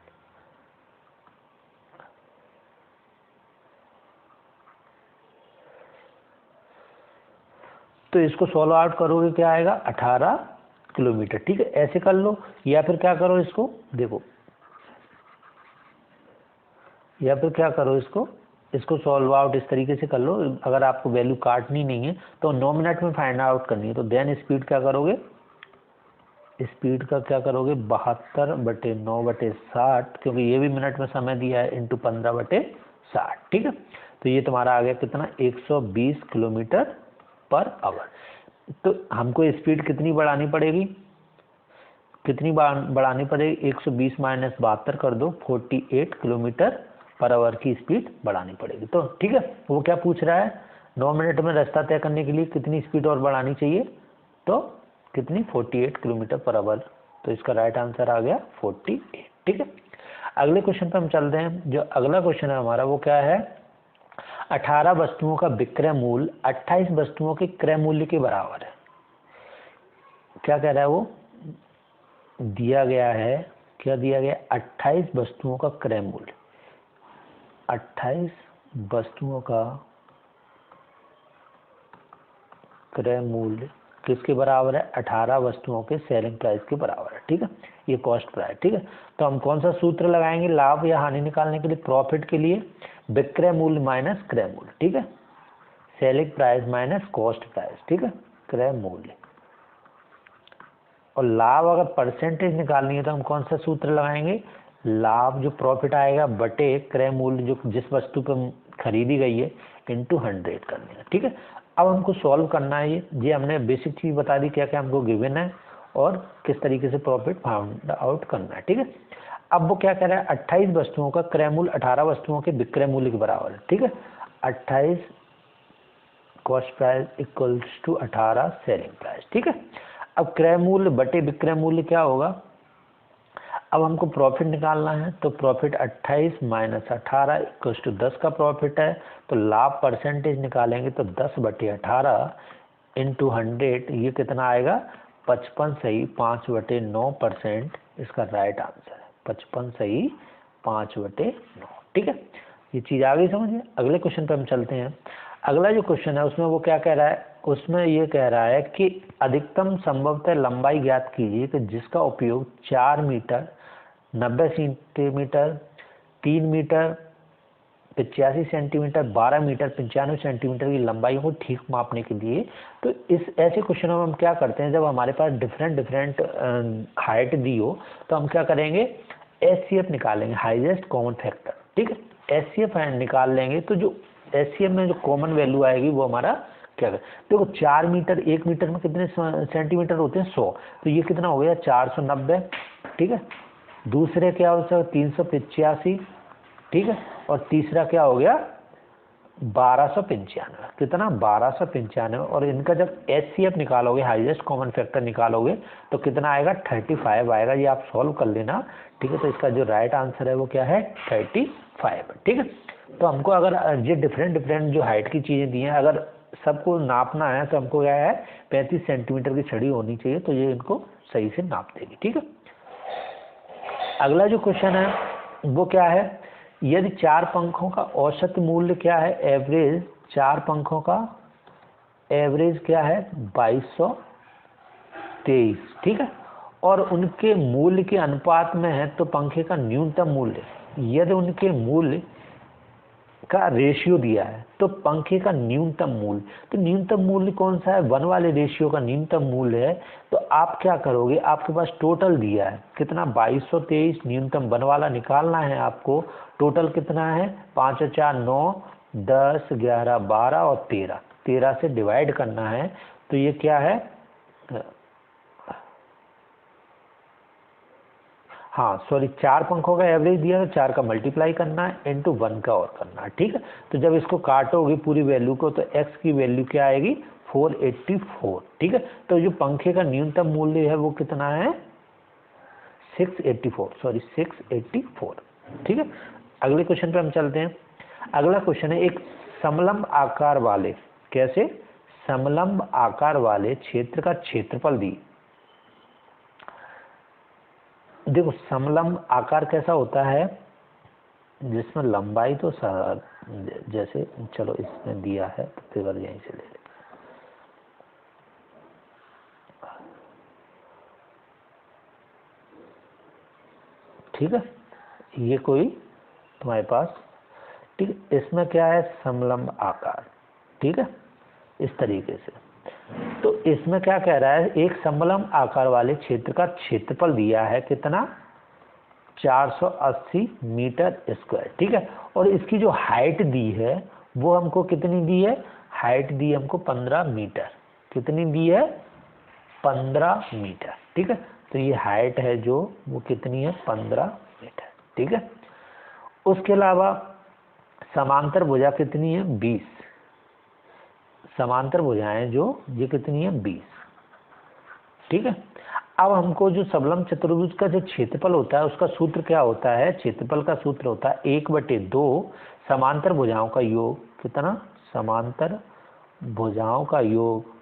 तो इसको सॉल्व आउट करोगे क्या आएगा, 18 किलोमीटर, ठीक है। ऐसे कर लो, या फिर क्या करो इसको, देखो या फिर क्या करो, इसको सॉल्व आउट इस तरीके से कर लो। अगर आपको वैल्यू काटनी नहीं है तो 9 मिनट में फाइंड आउट करनी है, तो देन स्पीड क्या करोगे, स्पीड का क्या करोगे, 72/9/60, क्योंकि ये भी मिनट में समय दिया है, इंटू 15/60, ठीक है। तो ये तुम्हारा आ गया कितना, 120 किलोमीटर पर आवर। तो हमको स्पीड कितनी बढ़ानी पड़ेगी, बढ़ानी पड़ेगी, 120 माइनस 72 कर दो, 48 किलोमीटर पर आवर की स्पीड बढ़ानी पड़ेगी। तो ठीक है, वो क्या पूछ रहा है, 9 मिनट में रास्ता तय करने के लिए कितनी स्पीड और बढ़ानी चाहिए, तो कितनी, 48 किलोमीटर पर आवर। तो इसका राइट आंसर आ गया 48, ठीक है। अगले क्वेश्चन पे हम चलते हैं। जो अगला क्वेश्चन है हमारा वो क्या है, 18 वस्तुओं का विक्रय मूल्य 28 वस्तुओं के क्रय मूल्य के बराबर है। क्या कह रहा है वो, दिया गया है, क्या दिया गया, 28 वस्तुओं का क्रय मूल्य, 28 वस्तुओं का क्रय मूल्य किसके बराबर है, 18 वस्तुओं के सेलिंग प्राइस के बराबर है, ठीक है। ये कॉस्ट प्राइस, ठीक है। तो हम कौन सा सूत्र लगाएंगे लाभ या हानि निकालने के लिए, प्रॉफिट के लिए विक्रय मूल्य माइनस क्रय मूल्य, ठीक है। Selling price minus cost price, ठीक है, क्रय मूल्य। और लाभ अगर परसेंटेज निकालनी है तो हम कौन सा सूत्र लगाएंगे, लाभ जो प्रॉफिट आएगा बटे क्रय मूल्य जो जिस वस्तु पर खरीदी गई है इंटू 100 करने है, ठीक है। अब हमको सॉल्व करना है, ये हमने बेसिक चीज बता दी, क्या क्या हमको गिवन है और किस तरीके से प्रॉफिट फाउंड आउट करना है, ठीक है। अब वो क्या कह रहा है, 28 वस्तुओं का क्रय मूल्य 18 वस्तुओं के विक्रय मूल्य के बराबर है, ठीक है। 28 cost price equals to 18 selling price. ठीक है, अब क्रय मूल्य बटे विक्रय मूल्य क्या होगा, अब हमको प्रॉफिट निकालना है तो प्रॉफिट 28 माइनस 18 इक्वल्स टू 10 का प्रॉफिट है, तो लाभ परसेंटेज निकालेंगे तो 10 बटे 18 इंटू 100, ये कितना आएगा 55 सही 5/9%, इसका राइट आंसर है 55 सही 5/9। ठीक है, ये चीज़ आ गई समझ में। अगले क्वेश्चन पे हम चलते हैं। अगला जो क्वेश्चन है उसमें वो क्या कह रहा है, उसमें ये कह रहा है कि अधिकतम संभवतः लंबाई ज्ञात कीजिए कि जिसका उपयोग 4 metre 90 centimetre 3 metre 85 centimetre 12 metre 95 centimetre की लंबाई को ठीक मापने के लिए। तो इस ऐसे क्वेश्चनों में हम क्या करते हैं, जब हमारे पास डिफरेंट हाइट दी हो तो हम क्या करेंगे, एचसीएफ निकालेंगे, हाईएस्ट कॉमन फैक्टर। ठीक है, एचसीएफ निकाल लेंगे तो जो एचसीएफ में जो कॉमन वैल्यू आएगी वो हमारा क्या है, देखो 4 मीटर 1 मीटर में कितने सेंटीमीटर होते हैं 100, तो ये कितना हो गया 490। ठीक है, दूसरे क्या हो सकता 385। ठीक है, और तीसरा क्या हो गया 1295, कितना 1295, और इनका जब एचसीएफ निकालोगे हाईएस्ट कॉमन फैक्टर निकालोगे तो कितना आएगा 35 आएगा। ये आप सॉल्व कर लेना। ठीक है, तो इसका जो राइट आंसर है वो क्या है 35। ठीक है, तो हमको अगर ये डिफरेंट जो हाइट की चीज़ें दी हैं अगर सबको नापना है तो हमको क्या है 35 सेंटीमीटर की छड़ी होनी चाहिए, तो ये इनको सही से नाप देगी। ठीक है, अगला जो क्वेश्चन है वो क्या है, यदि 4 पंखों का औसत मूल्य क्या है, एवरेज 4 पंखों का एवरेज क्या है 2223। ठीक है, और उनके मूल्य के अनुपात में है तो पंखे का न्यूनतम मूल्य, यदि उनके मूल्य का रेशियो दिया है तो पंखे का न्यूनतम मूल्य, तो न्यूनतम मूल्य कौन सा है 1 वाले रेशियो का न्यूनतम मूल्य है। तो आप क्या करोगे, आपके पास टोटल दिया है कितना 2223, न्यूनतम 1 वाला निकालना है आपको। टोटल कितना है 5 और 4 9 10 11 12 और 13 से डिवाइड करना है। तो ये क्या है, हाँ सॉरी 4 पंखों का एवरेज दिया तो 4 का मल्टीप्लाई करना है इंटू 1 का और करना है। ठीक है, तो जब इसको काटोगे पूरी वैल्यू को तो x की वैल्यू क्या आएगी 484। ठीक है, तो जो पंखे का न्यूनतम मूल्य है वो कितना है 684। ठीक है, अगले क्वेश्चन पे हम चलते हैं। अगला क्वेश्चन है एक समलंब आकार वाले, कैसे समलंब आकार वाले क्षेत्र का क्षेत्रफल दी। देखो समलंब आकार कैसा होता है जिसमें लंबाई तो जैसे चलो इसमें दिया है तो फिगर यहीं से ले ले। ठीक है, ये कोई तुम्हारे पास, ठीक है, इसमें क्या है समलंब आकार। ठीक है, इस तरीके से, तो इसमें क्या कह रहा है एक समलंब आकार वाले क्षेत्र का क्षेत्रफल दिया है कितना 480 मीटर स्क्वायर। ठीक है, और इसकी जो हाइट दी है वो हमको कितनी दी है, हाइट दी हमको 15 मीटर, कितनी दी है 15 मीटर। ठीक है, तो ये हाइट है जो वो कितनी है 15 मीटर। ठीक है, उसके अलावा समांतर भुजा कितनी है 20, समांतर भुजाएं जो ये कितनी है 20। ठीक है, अब हमको जो समलंब चतुर्भुज का जो क्षेत्रफल होता है उसका सूत्र क्या होता है, क्षेत्रफल का सूत्र होता है 1/2 समांतर भुजाओं का योग, कितना समांतर भुजाओं का योग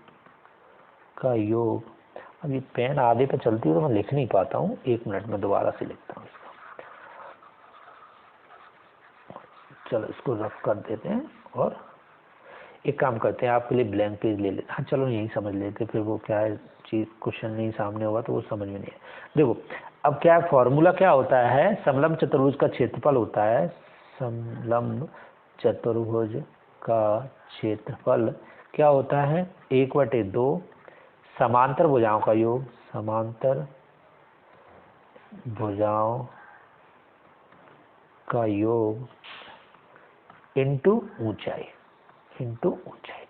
अब ये पेन आधे पे चलती है तो मैं लिख नहीं पाता हूँ, 1 मिनट में दोबारा से लिखता हूँ इसका। चलो इसको रफ कर देते हैं और एक काम करते हैं आपके लिए ब्लैंक पेज ले लेते हैं। हाँ चलो यही समझ लेते, फिर वो क्या है चीज़ क्वेश्चन नहीं सामने होगा तो वो समझ में नहीं है। देखो अब क्या फॉर्मूला क्या होता है, समलंब चतुर्भुज का क्षेत्रफल होता है, समलंब चतुर्भुज का क्षेत्रफल क्या होता है 1/2 समांतर भुजाओं का योग, समांतर भुजाओं का योग इंटू ऊंचाई,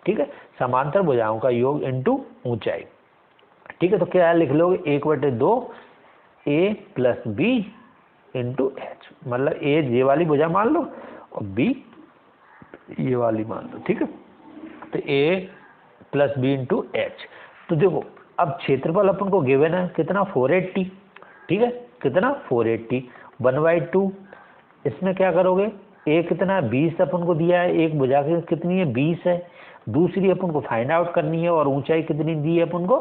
ठीक है, समांतर भुजाओं का योग इंटू ऊंचाई। ठीक है, तो क्या लिख लोगे 1/2 a plus B into H, मतलब ए ये वाली भुजा मान लो और बी ये वाली मान लो। ठीक है, तो A plus B into H. तो देखो अब क्षेत्रफल अपन को गिवन है कितना 480, ठीक है, कितना 480, 1/2। इसमें क्या करोगे, ए कितना 20 अपन को दिया है, एक भुजा की कितनी है 20 है, दूसरी अपन को फाइंड आउट करनी है और ऊंचाई कितनी दी है अपन को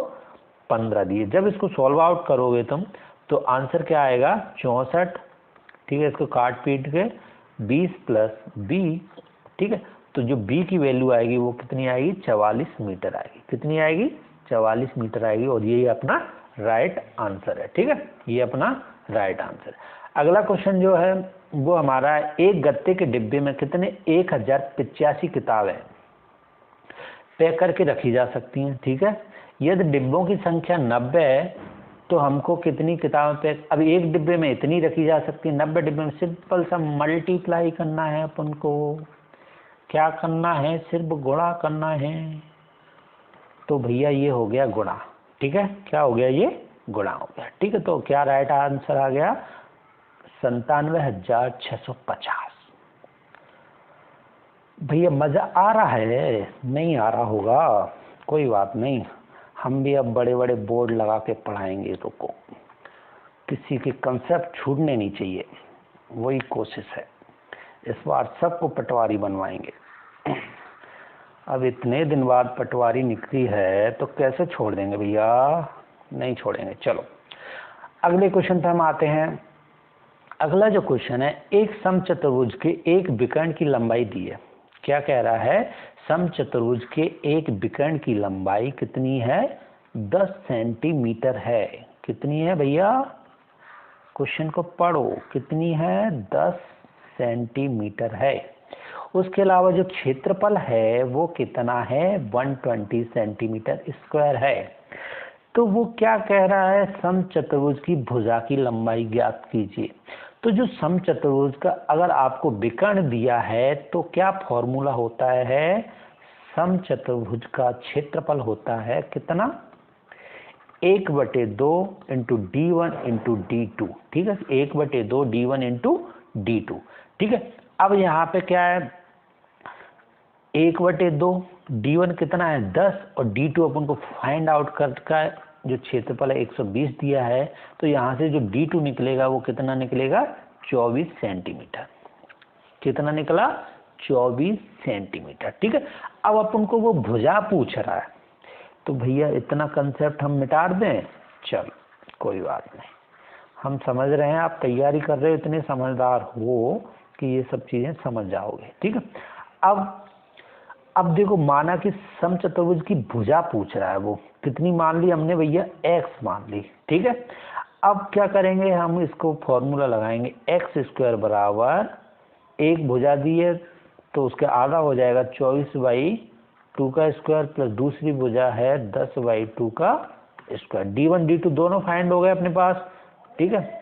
15 दी है। जब इसको सॉल्व आउट करोगे तुम तो आंसर क्या आएगा 64, ठीक है। इसको काट पीट के 20 प्लस बी, ठीक है, तो जो बी की वैल्यू आएगी वो कितनी आएगी 44 मीटर आएगी। कितनी आएगी 44 मीटर आएगी और यही अपना राइट आंसर है, ठीक है, ये अपना राइट आंसर है। अगला क्वेश्चन जो है वो हमारा एक गत्ते के डिब्बे में कितने 1085 किताबें पैक करके रखी जा सकती हैं, ठीक है। यदि डिब्बों की संख्या 90 है तो हमको कितनी किताबें पैक, अब एक डिब्बे में इतनी रखी जा सकती है, 90 डिब्बे में सिंपल सा मल्टीप्लाई करना है अपन को, क्या करना है सिर्फ गुणा करना है। तो भैया ये हो गया गुणा, ठीक है, क्या हो गया ये गुणा हो गया, ठीक है। तो क्या राइट आंसर आ गया 97,650। भैया मजा आ रहा है, नहीं आ रहा होगा कोई बात नहीं, हम भी अब बड़े बड़े बोर्ड लगा के पढ़ाएंगे तो को किसी के कंसेप्ट छूटने नहीं चाहिए, वही कोशिश है। इस बार सबको पटवारी बनवाएंगे। अब इतने दिन बाद पटवारी निकली है तो कैसे छोड़ देंगे भैया, नहीं छोड़ेंगे। चलो अगले क्वेश्चन पे हम आते हैं। अगला जो क्वेश्चन है, एक समचतुर्भुज के एक विकर्ण की लंबाई दी है। क्या कह रहा है, समचतुर्भुज के एक विकर्ण की लंबाई कितनी है 10 सेंटीमीटर है। कितनी है भैया, क्वेश्चन को पढ़ो, कितनी है 10 सेंटीमीटर है। उसके अलावा जो क्षेत्रफल है वो कितना है 120 सेंटीमीटर स्क्वायर है। तो वो क्या कह रहा है, समचतुर्भुज की भुजा की लंबाई ज्ञात कीजिए। तो जो समचतुर्भुज का अगर आपको विकर्ण दिया है तो क्या फॉर्मूला होता है, समचतुर्भुज का क्षेत्रफल होता है कितना 1/2 इंटू D1 इंटू D2, ठीक है, 1/2 D1 इंटू D2, ठीक है। अब यहाँ पे क्या है 1/2, D1 कितना है 10 और D2 अपन को फाइंड आउट करके जो क्षेत्रफल है 120 दिया है, तो यहाँ से जो D2 निकलेगा वो कितना निकलेगा 24 सेंटीमीटर। कितना निकला 24 सेंटीमीटर, ठीक है। अब अपन को वो भुजा पूछ रहा है तो भैया इतना कंसेप्ट हम मिटा दें, चल कोई बात नहीं, हम समझ रहे हैं, आप तैयारी कर रहे हो, इतने समझदार हो कि ये सब चीजें समझ जाओगे, ठीक है। अब देखो माना कि समचतुर्भुज की भुजा पूछ रहा है, वो कितनी मान ली हमने भैया x मान ली, ठीक है। अब क्या करेंगे, हम इसको फॉर्मूला लगाएंगे x² बराबर, एक भुजा दी है तो उसका आधा हो जाएगा 24/2 का स्क्वायर प्लस दूसरी भुजा है 10/2 का स्क्वायर। D1 D2 दोनों फाइंड हो गए अपने पास, ठीक है।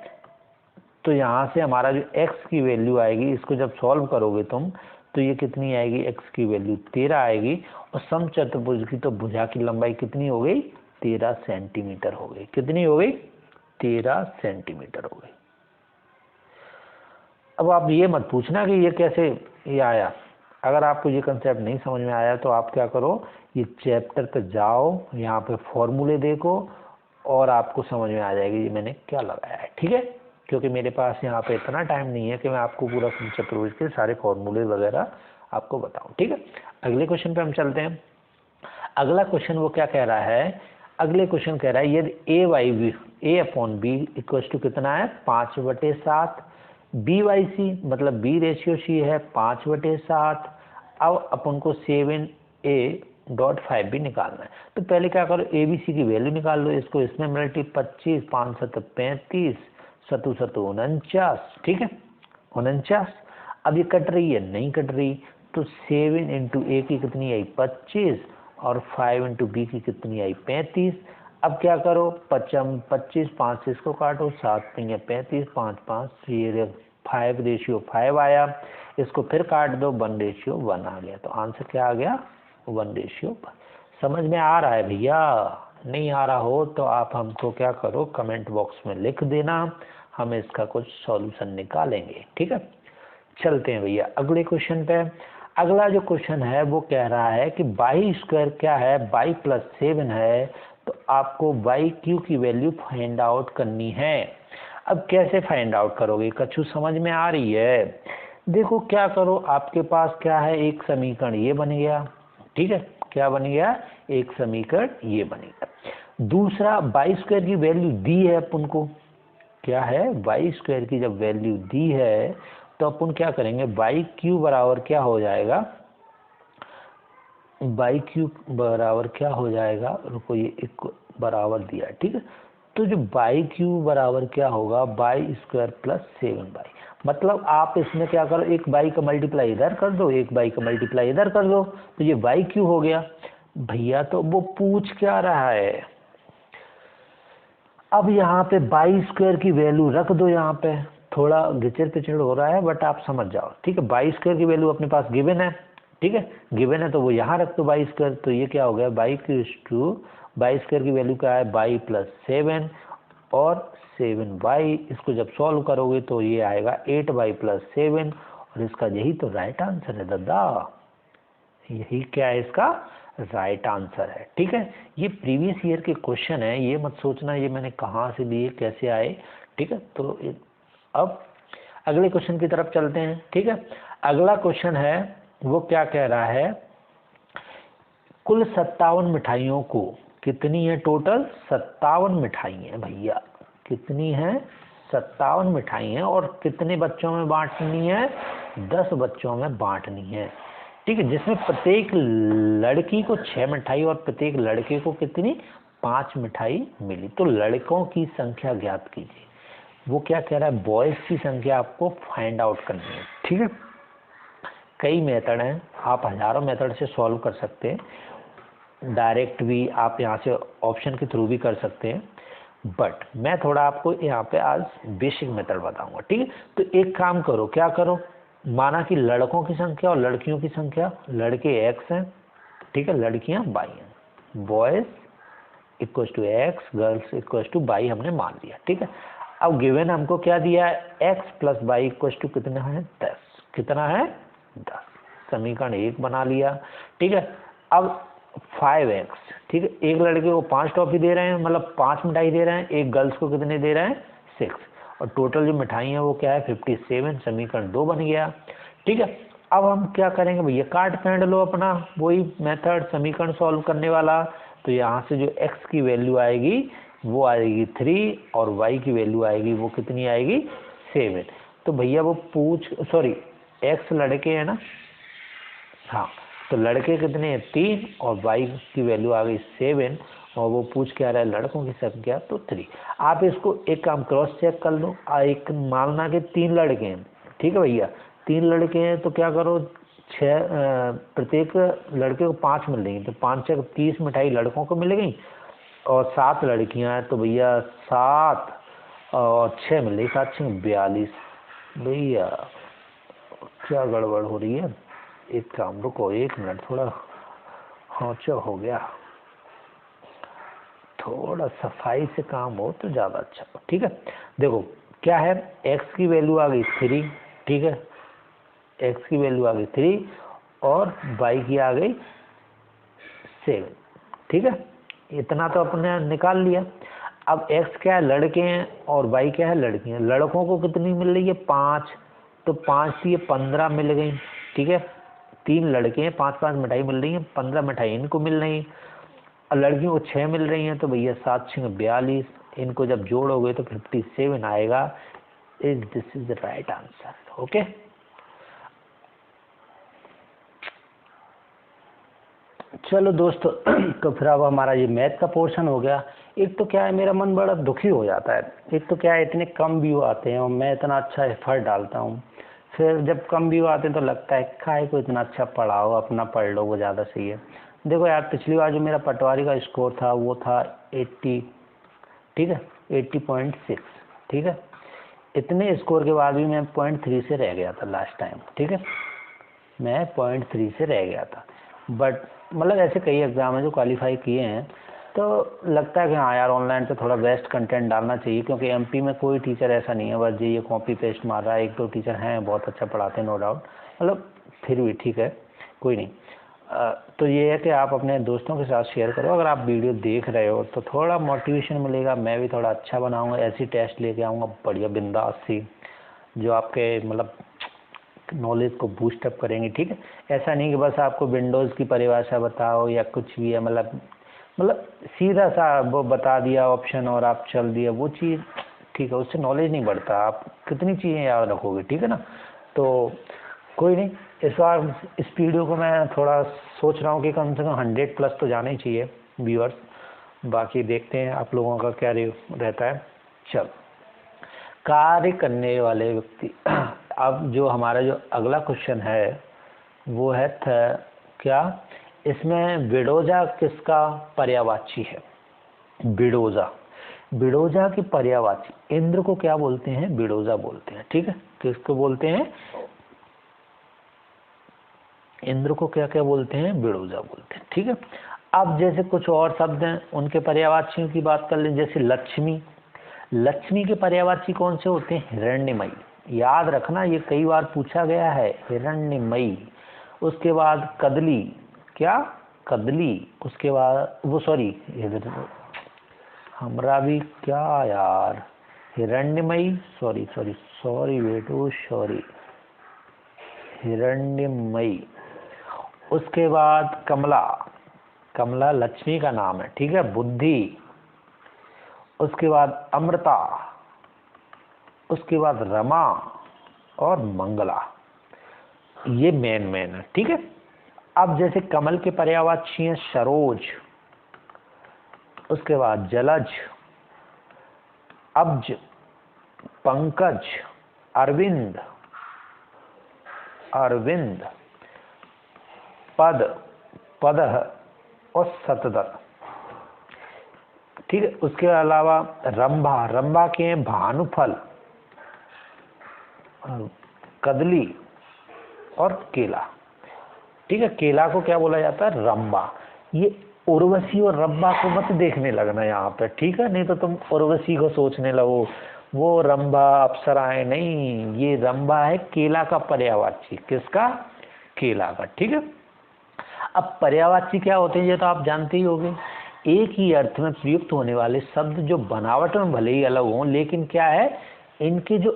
तो यहाँ से हमारा जो x की वैल्यू आएगी, इसको जब सॉल्व करोगे तुम तो ये कितनी आएगी, x की वैल्यू 13 आएगी और समचतुर्भुज की तो भुजा की लंबाई कितनी हो गई 13 सेंटीमीटर हो गई। कितनी हो गई 13 सेंटीमीटर हो गई। अब आप ये मत पूछना कि ये कैसे ये आया, अगर आपको ये कंसेप्ट नहीं समझ में आया तो आप क्या करो, ये चैप्टर पे जाओ, यहाँ पे फॉर्मूले देखो और आपको समझ में आ जाएगी ये मैंने क्या लगाया है, ठीक है। क्योंकि मेरे पास यहाँ पे इतना टाइम नहीं है कि मैं आपको पूरा समचतुर्भुज के सारे फॉर्मूले वगैरह आपको बताऊं, ठीक है। अगले क्वेश्चन पे हम चलते हैं। अगला क्वेश्चन वो क्या कह रहा है, अगले क्वेश्चन कह रहा है यदि A/B इक्वल टू कितना है 5/7, B/C मतलब B/C है 5/7। अब अपन को 7A.5 भी निकालना है, तो पहले क्या करो ABC की वैल्यू निकाल लो, इसको इसमें मल्टी 25, 5 7 35, 7 7 49, ठीक है 49। अब ये कट रही है, नहीं कट रही, तो 7 इंटू A की कितनी आई 25 और 5 इंटू B की कितनी आई 35। अब क्या करो 25 5 से इसको काटो, 7 5 35, 5 5 ये 5/5 आया, इसको फिर काट दो 1/1 आ गया। तो आंसर क्या आ गया 1/1। समझ में आ रहा है भैया, नहीं आ रहा हो तो आप हमको क्या करो कमेंट बॉक्स में लिख देना, हम इसका कुछ सॉल्यूशन निकालेंगे, ठीक है। चलते हैं भैया अगले क्वेश्चन पे। अगला जो क्वेश्चन है वो कह रहा है कि बाई स्क्वायर क्या है, बाई प्लस 7 है, तो आपको बाई क्यू की वैल्यू फाइंड आउट करनी है। अब कैसे फाइंड आउट करोगे, कछु समझ में आ रही है? देखो क्या करो, आपके पास क्या है, एक समीकरण ये बन गया, ठीक है, क्या बन गया, एक समीकरण ये बन गया। दूसरा, बाई स्क्वायर की वैल्यू दी है अपन को, क्या है, बाई स्क्वायर की जब वैल्यू दी है तो अपन क्या करेंगे, बाई क्यू बराबर क्या हो जाएगा, बाई क्यू बराबर क्या हो जाएगा, रुको ये एक बराबर दिया है, ठीक है, तो जो बाई क्यू बराबर क्या होगा, बाई स्क्वायर प्लस 7 बाई। मतलब आप इसमें क्या करो, एक बाई का मल्टीप्लाई इधर कर दो, एक बाई का मल्टीप्लाई इधर कर दो, तो ये बाई क्यू हो गया। भैया तो वो पूछ क्या रहा है, अब यहाँ पे बाई स्क्वायर की वैल्यू रख दो, यहाँ पे थोड़ा घिचड़ पिचड़ हो रहा है बट आप समझ जाओ, ठीक है। बाई स्क्वायर की वैल्यू अपने पास गिवन है, ठीक है, गिवन है तो वो यहाँ रख दो बाई स्क्वायर, तो ये क्या हो गया, by Q two by square की वैल्यू क्या है, बाई प्लस 7 और 7 बाई, इसको जब सॉल्व करोगे तो ये आएगा 8 बाई प्लस 7, और इसका यही तो राइट आंसर है दादा, यही क्या है इसका राइट आंसर है, ठीक है। ये प्रीवियस ईयर के क्वेश्चन है, ये मत सोचना ये मैंने कहाँ से लिए कैसे आए, ठीक है। तो अब अगले क्वेश्चन की तरफ चलते हैं, ठीक है। अगला क्वेश्चन है वो क्या कह रहा है, कुल 57 मिठाइयों को, कितनी है टोटल, 57 मिठाई है भैया, कितनी है, 57 मिठाई है, और कितने बच्चों में बांटनी है, 10 बच्चों में बांटनी है, ठीक है, जिसमें प्रत्येक लड़की को 6 मिठाई और प्रत्येक लड़के को कितनी, 5 मिठाई मिली। तो लड़कों की संख्या ज्ञात कीजिए, वो क्या कह रहा है, बॉयज की संख्या आपको फाइंड आउट करनी है, ठीक है। कई मेथड हैं, आप हजारों मेथड से सॉल्व कर सकते हैं, डायरेक्ट भी आप यहाँ से ऑप्शन के थ्रू भी कर सकते हैं, बट मैं थोड़ा आपको यहाँ पे आज बेसिक मेथड बताऊंगा, ठीक है। तो एक काम करो, क्या करो, माना कि लड़कों की संख्या और लड़कियों की संख्या, लड़के x हैं, ठीक है, लड़कियां y हैं, boys equal to x, girls equal to y हमने मान लिया, ठीक है। अब गिवन हमको क्या दिया है, x plus Y equal to कितना है, 10, कितना है 10, समीकरण 1 बना लिया, ठीक है। अब 5x, ठीक है, एक लड़के को 5 टॉफी दे रहे हैं, मतलब 5 मिठाई दे रहे हैं, एक गर्ल्स को कितने दे रहे हैं, 6, और टोटल जो मिठाई है वो क्या है 57, समीकरण 2 बन गया, ठीक है। अब हम क्या करेंगे भैया, काट पेंड लो अपना वही मेथड समीकरण सॉल्व करने वाला, तो यहाँ से जो x की वैल्यू आएगी वो आएगी 3 और y की वैल्यू आएगी वो कितनी आएगी 7। तो भैया वो सॉरी x लड़के हैं ना, हाँ, तो लड़के कितने हैं 3 और y की वैल्यू आ गई 7, और वो पूछ क्या रहा है लड़कों की संख्या तो 3। आप इसको एक काम क्रॉस चेक कर लो, एक मानना कि 3 लड़के हैं, ठीक है भैया, 3 लड़के हैं तो क्या करो, प्रत्येक लड़के को 5 मिल रही, तो 5 से 30 मिठाई लड़कों को मिल गई, और 7 लड़कियां हैं तो भैया 7 और 6 मिल रही, 7 6 42। भैया क्या गड़बड़ हो रही है, एक काम रुको, 1 मिनट, थोड़ा होचा हो गया, थोड़ा सफाई से काम हो तो ज़्यादा अच्छा हो, ठीक है। देखो क्या है, x की वैल्यू आ गई 3, ठीक है, x की वैल्यू आ गई 3 और y की आ गई 7, ठीक है, इतना तो अपने निकाल लिया। अब x क्या है लड़के हैं और y क्या है लड़की हैं, लड़कों को कितनी मिल रही है 5, तो 5 थी 15 मिल गई, ठीक है, 3 लड़के हैं, 5 मिठाई मिल रही है, 15 मिठाई इनको मिल रही है, और लड़कियों को 6 मिल रही हैं, तो भैया 7 6 42, इनको जब जोड़ोगे तो 57 आएगा, this is the right answer, okay. चलो दोस्तों, तो फिर अब हमारा ये मैथ का पोर्शन हो गया। एक तो क्या है मेरा मन बड़ा दुखी हो जाता है, एक तो क्या है इतने कम व्यू आते हैं और मैं इतना अच्छा एफर्ट डालता हूँ, फिर जब कम व्यू आते हैं तो लगता है काहे को इतना अच्छा पढ़ाओ, अपना पढ़ लो वो ज़्यादा सही है। देखो यार पिछली बार जो मेरा पटवारी का स्कोर था वो था 80, ठीक है, 80.6, ठीक है, इतने स्कोर के बाद भी मैं 0.3 से रह गया था लास्ट टाइम, ठीक है, मैं 0.3 से रह गया था, बट मतलब ऐसे कई एग्ज़ाम हैं जो क्वालिफाई किए हैं, तो लगता है कि हाँ यार ऑनलाइन पे थोड़ा बेस्ट कंटेंट डालना चाहिए, क्योंकि एमपी में कोई टीचर ऐसा नहीं है बस ये कॉपी पेस्ट मार रहा है, 1 2 टीचर हैं बहुत अच्छा पढ़ाते हैं नो डाउट, मतलब फिर भी ठीक है, कोई नहीं। तो ये है कि आप अपने दोस्तों के साथ शेयर करो। अगर आप वीडियो देख रहे हो तो थोड़ा मोटिवेशन मिलेगा, मैं भी थोड़ा अच्छा बनाऊंगा, ऐसी टेस्ट लेके आऊँगा बढ़िया बिंदास सी, जो आपके मतलब नॉलेज को बूस्ट अप करेंगे, ठीक है। ऐसा नहीं कि बस आपको विंडोज़ की परिभाषा बताओ या कुछ भी है, मतलब सीधा सा वो बता दिया ऑप्शन और आप चल दिया, वो चीज़ ठीक है, उससे नॉलेज नहीं बढ़ता। आप कितनी चीज़ें याद रखोगे, ठीक है ना। तो कोई नहीं, इस बार इस वीडियो को मैं थोड़ा सोच रहा हूँ कि कम से कम 100+ तो जाना ही चाहिए व्यूअर्स। बाकी देखते हैं आप लोगों का क्या रहता है। चल, कार्य करने वाले व्यक्ति। अब जो हमारा जो अगला क्वेश्चन है वो है क्या, इसमें बिडोजा किसका पर्यायवाची है? बिडोजा, बिडोजा की पर्यायवाची इंद्र को क्या बोलते हैं? बिडोजा बोलते हैं, ठीक है। किसको बोलते हैं? इंद्र को क्या क्या बोलते हैं? बिडोजा बोलते हैं, ठीक है। अब जैसे कुछ और शब्द हैं उनके पर्यायवाचियों की बात कर लें, जैसे लक्ष्मी। लक्ष्मी के पर्यायवाची कौन से होते हैं? हिरण्यमयी। याद रखना, ये कई बार पूछा गया है, हिरण्यमयी। उसके बाद कदली, क्या? कदली। उसके बाद वो सॉरी हमरा भी क्या यार, हिरण्यमयी, सॉरी सॉरी सॉरी बेटू सॉरी, हिरण्यमयी। उसके बाद कमला, कमला लक्ष्मी का नाम है, ठीक है। बुद्धि। उसके बाद अमृता। उसके बाद रमा और मंगला। ये मेन है, ठीक है। अब जैसे कमल के पर्यायवाची हैं सरोज, उसके बाद जलज, अब्ज, पंकज, अरविंद, अरविंद, पद, पदह और सतदर, ठीक है। उसके अलावा रंभा, रंभा के हैं भानुफल, कदली और केला, ठीक है। केला को क्या बोला जाता है? रंभा। ये उर्वशी और रंभा को मत देखने लगना यहाँ पे, ठीक है, नहीं तो तुम उर्वशी को सोचने लगो वो रंभा अप्सराएं, नहीं, ये रंभा है केला का पर्यायवाची। किसका? केला का, ठीक है। अब पर्यायवाची क्या होते हैं ये तो आप जानते ही होंगे। एक ही अर्थ में प्रयुक्त होने वाले शब्द जो बनावट में भले ही अलग हों, लेकिन क्या है, इनके जो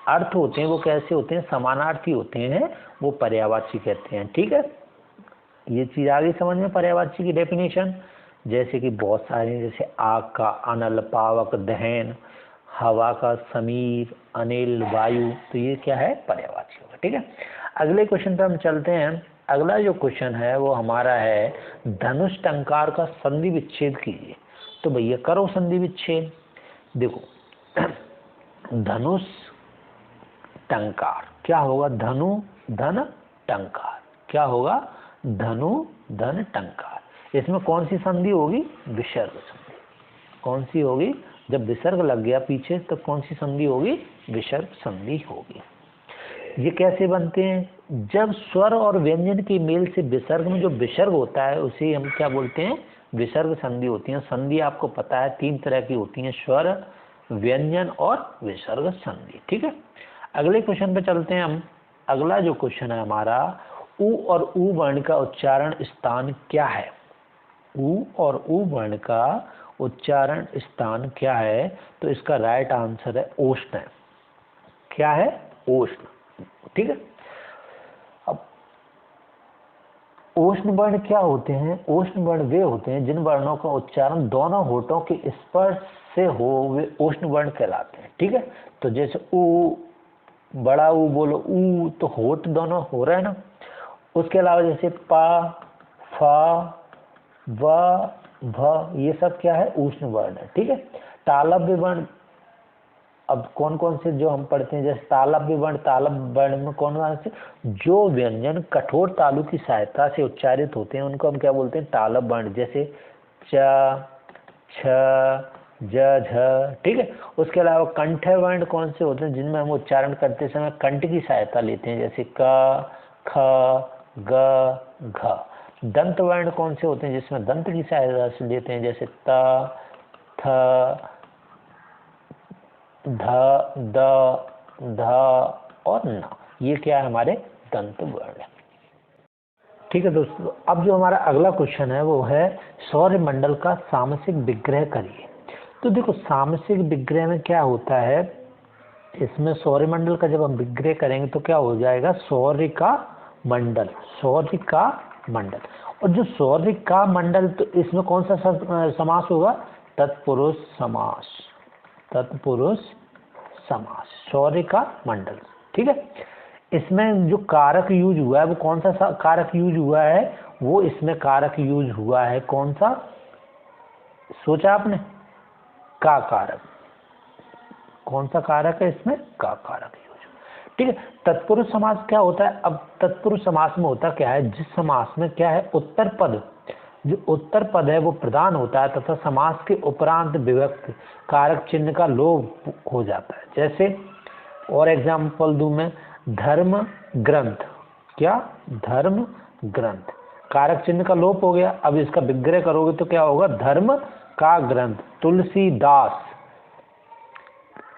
अर्थ होते हैं वो कैसे होते हैं? समानार्थी होते हैं, वो पर्यायवाची कहते हैं, ठीक है। ये चीज आ गई समझ में, पर्यायवाची की डेफिनेशन। जैसे कि बहुत सारे, जैसे आग का अनल, पावक दहन, हवा का समीर, अनिल, वायु, तो ये क्या है? पर्यायवाची होगा, ठीक है। अगले क्वेश्चन पे हम चलते हैं। अगला जो क्वेश्चन है वो हमारा है धनुष टंकार का संधि विच्छेद कीजिए। तो भैया करो संधि विच्छेद। देखो धनुष टंकार क्या होगा? धनु धन टंकार, क्या होगा? धनु धन टंकार। इसमें कौन सी संधि होगी? विसर्ग संधि। कौन सी होगी? जब विसर्ग लग गया पीछे तो कौन सी संधि होगी? विसर्ग संधि होगी। ये कैसे बनते हैं? जब स्वर और व्यंजन के मेल से विसर्ग में जो विसर्ग होता है उसे हम क्या बोलते हैं? विसर्ग संधि होती है। संधि आपको पता है 3 तरह की होती हैं, स्वर, व्यंजन और विसर्ग संधि, ठीक है। अगले क्वेश्चन पे चलते हैं हम। अगला जो क्वेश्चन है हमारा, उ और उ वर्ण का उच्चारण स्थान क्या है? उ और उ वर्ण का उच्चारण स्थान क्या है? तो इसका राइट आंसर है ओष्ण। क्या है? ओष्ण, ठीक है। अब ओष्ण वर्ण क्या होते हैं? ओष्ण वर्ण वे होते हैं जिन वर्णों का उच्चारण दोनों होठों के स्पर्श से हो, वे ओष्ण वर्ण कहलाते हैं, ठीक है। तो जैसे उ, बड़ा ऊ बोलो, ऊ तो होठ दोनों हो रहे हैं ना। उसके अलावा जैसे पा, फा, व, भ, ये सब क्या है? उष्ण वर्ण है, ठीक है। तालव्य वर्ण, अब कौन कौन से जो हम पढ़ते हैं, जैसे तालव्य वर्ण, तालव्य वर्ण में कौन कौन से जो व्यंजन कठोर तालु की सहायता से उच्चारित होते हैं उनको हम क्या बोलते हैं? तालव्य वर्ण। जैसे च, छ, ज, झ, ठीक है। उसके अलावा कंठ वर्ण कौन से होते हैं? जिनमें हम उच्चारण करते समय कंठ की सहायता लेते हैं, जैसे क, ख, ग, घ। दंत वर्ण कौन से होते हैं? जिसमें दंत की सहायता से लेते हैं, जैसे त, थ, ध, द, ध और न। ये क्या है? हमारे दंत वर्ण। ठीक है दोस्तों, अब जो हमारा अगला क्वेश्चन है वो है सौरमंडल का सामसिक विग्रह करिए। तो देखो सामसिक विग्रह में क्या होता है, इसमें सौरमंडल का जब हम विग्रह करेंगे तो क्या हो जाएगा, सौर्य का मंडल, सौर्य का मंडल। और जो सौर्य का मंडल, तो इसमें कौन सा समास होगा, तत्पुरुष समास, तत्पुरुष समास, सौर्य का मंडल। ठीक है, इसमें जो कारक यूज हुआ है वो कौन सा कारक यूज हुआ है, वो इसमें कारक यूज हुआ है कौन सा, सोचा आपने, का कारक। कौन सा कारक है इसमें, का कारक यूज। ठीक है, तत्पुरुष समास क्या होता है, अब तत्पुरुष समास में होता क्या है, जिस समास में क्या है, उत्तर पद, जो उत्तर पद है वो प्रधान होता है तथा समास के उपरांत विभक्ति कारक चिन्ह का लोप हो जाता है। जैसे और एग्जाम्पल दूं मैं, धर्म ग्रंथ, क्या, धर्म ग्रंथ, कारक चिन्ह का लोप हो गया। अब इसका विग्रह करोगे तो क्या होगा, धर्म का ग्रंथ तुलसीदास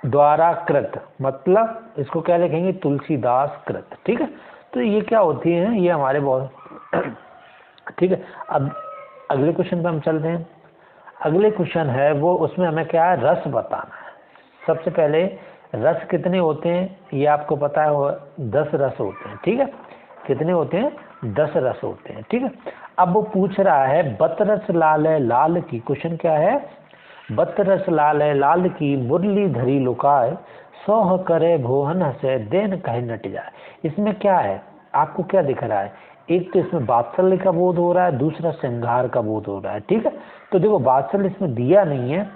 द्वारा कृत, मतलब इसको क्या लिखेंगे, तुलसीदास कृत। ठीक है, तो ये क्या होती है, ये हमारे बहुत ठीक है। अब अगले क्वेश्चन पे हम चलते हैं। अगले क्वेश्चन है वो, उसमें हमें क्या है, रस बताना है। सबसे पहले रस कितने होते हैं, ये आपको पता है, 10 रस होते हैं। ठीक है, कितने होते हैं, 10 रस होते हैं। ठीक है, अब वो पूछ रहा है बत रस लाल है लाल की, क्वेश्चन क्या है, बत रस लाल है लाल की मुरली धरी लुकाए, सोह करे भोहन हसे देन कहे नट जाए। इसमें क्या है, आपको क्या दिख रहा है, एक तो इसमें वात्सल्य का बोध हो रहा है, दूसरा श्रृंगार का बोध हो रहा है। ठीक है, तो देखो वात्सल्य इसमें दिया नहीं है,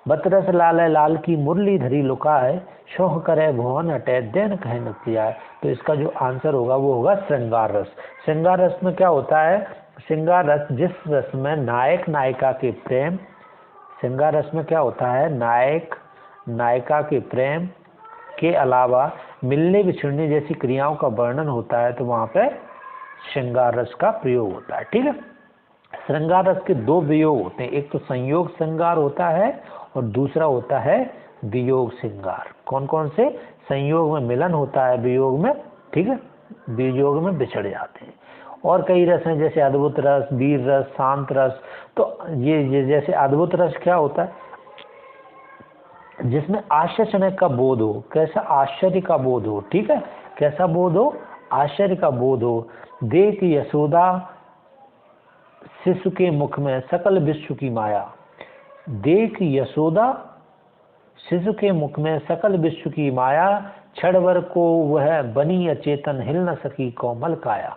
बतरस लाल है लाल की मुरली धरी लुका है, शोह करे भुवन हटे देन कहे नट जाए। तो इसका जो आंसर होगा वो होगा श्रृंगार रस। श्रृंगार रस में क्या होता है, श्रृंगार रस जिस रस में नायक नायिका के प्रेम, श्रृंगार रस में क्या होता है, नायक नायिका के प्रेम के अलावा मिलने बिछड़ने जैसी क्रियाओं का वर्णन होता है, तो वहां पे श्रृंगार रस का प्रयोग होता है। ठीक है, श्रृंगार रस के 2 वियोग होते हैं, एक तो संयोग श्रृंगार होता है और दूसरा होता है वियोग श्रृंगार। कौन कौन से, संयोग में मिलन होता है, वियोग में, ठीक है, वियोग में बिछड़ जाते हैं। और कई रस हैं जैसे अद्भुत रस, वीर रस, शांत रस। तो ये जैसे अद्भुत रस क्या होता है, जिसमें आश्चर्य का बोध हो, कैसा, आश्चर्य का बोध हो। ठीक है, कैसा बोध हो, आश्चर्य का बोध हो। देख यशोदा शिशु के मुख में सकल विश्व की माया, देख यशोदा शिशु के मुख में सकल विश्व की माया, क्षणभर को वह बनी अचेतन हिल न सकी कोमल काया।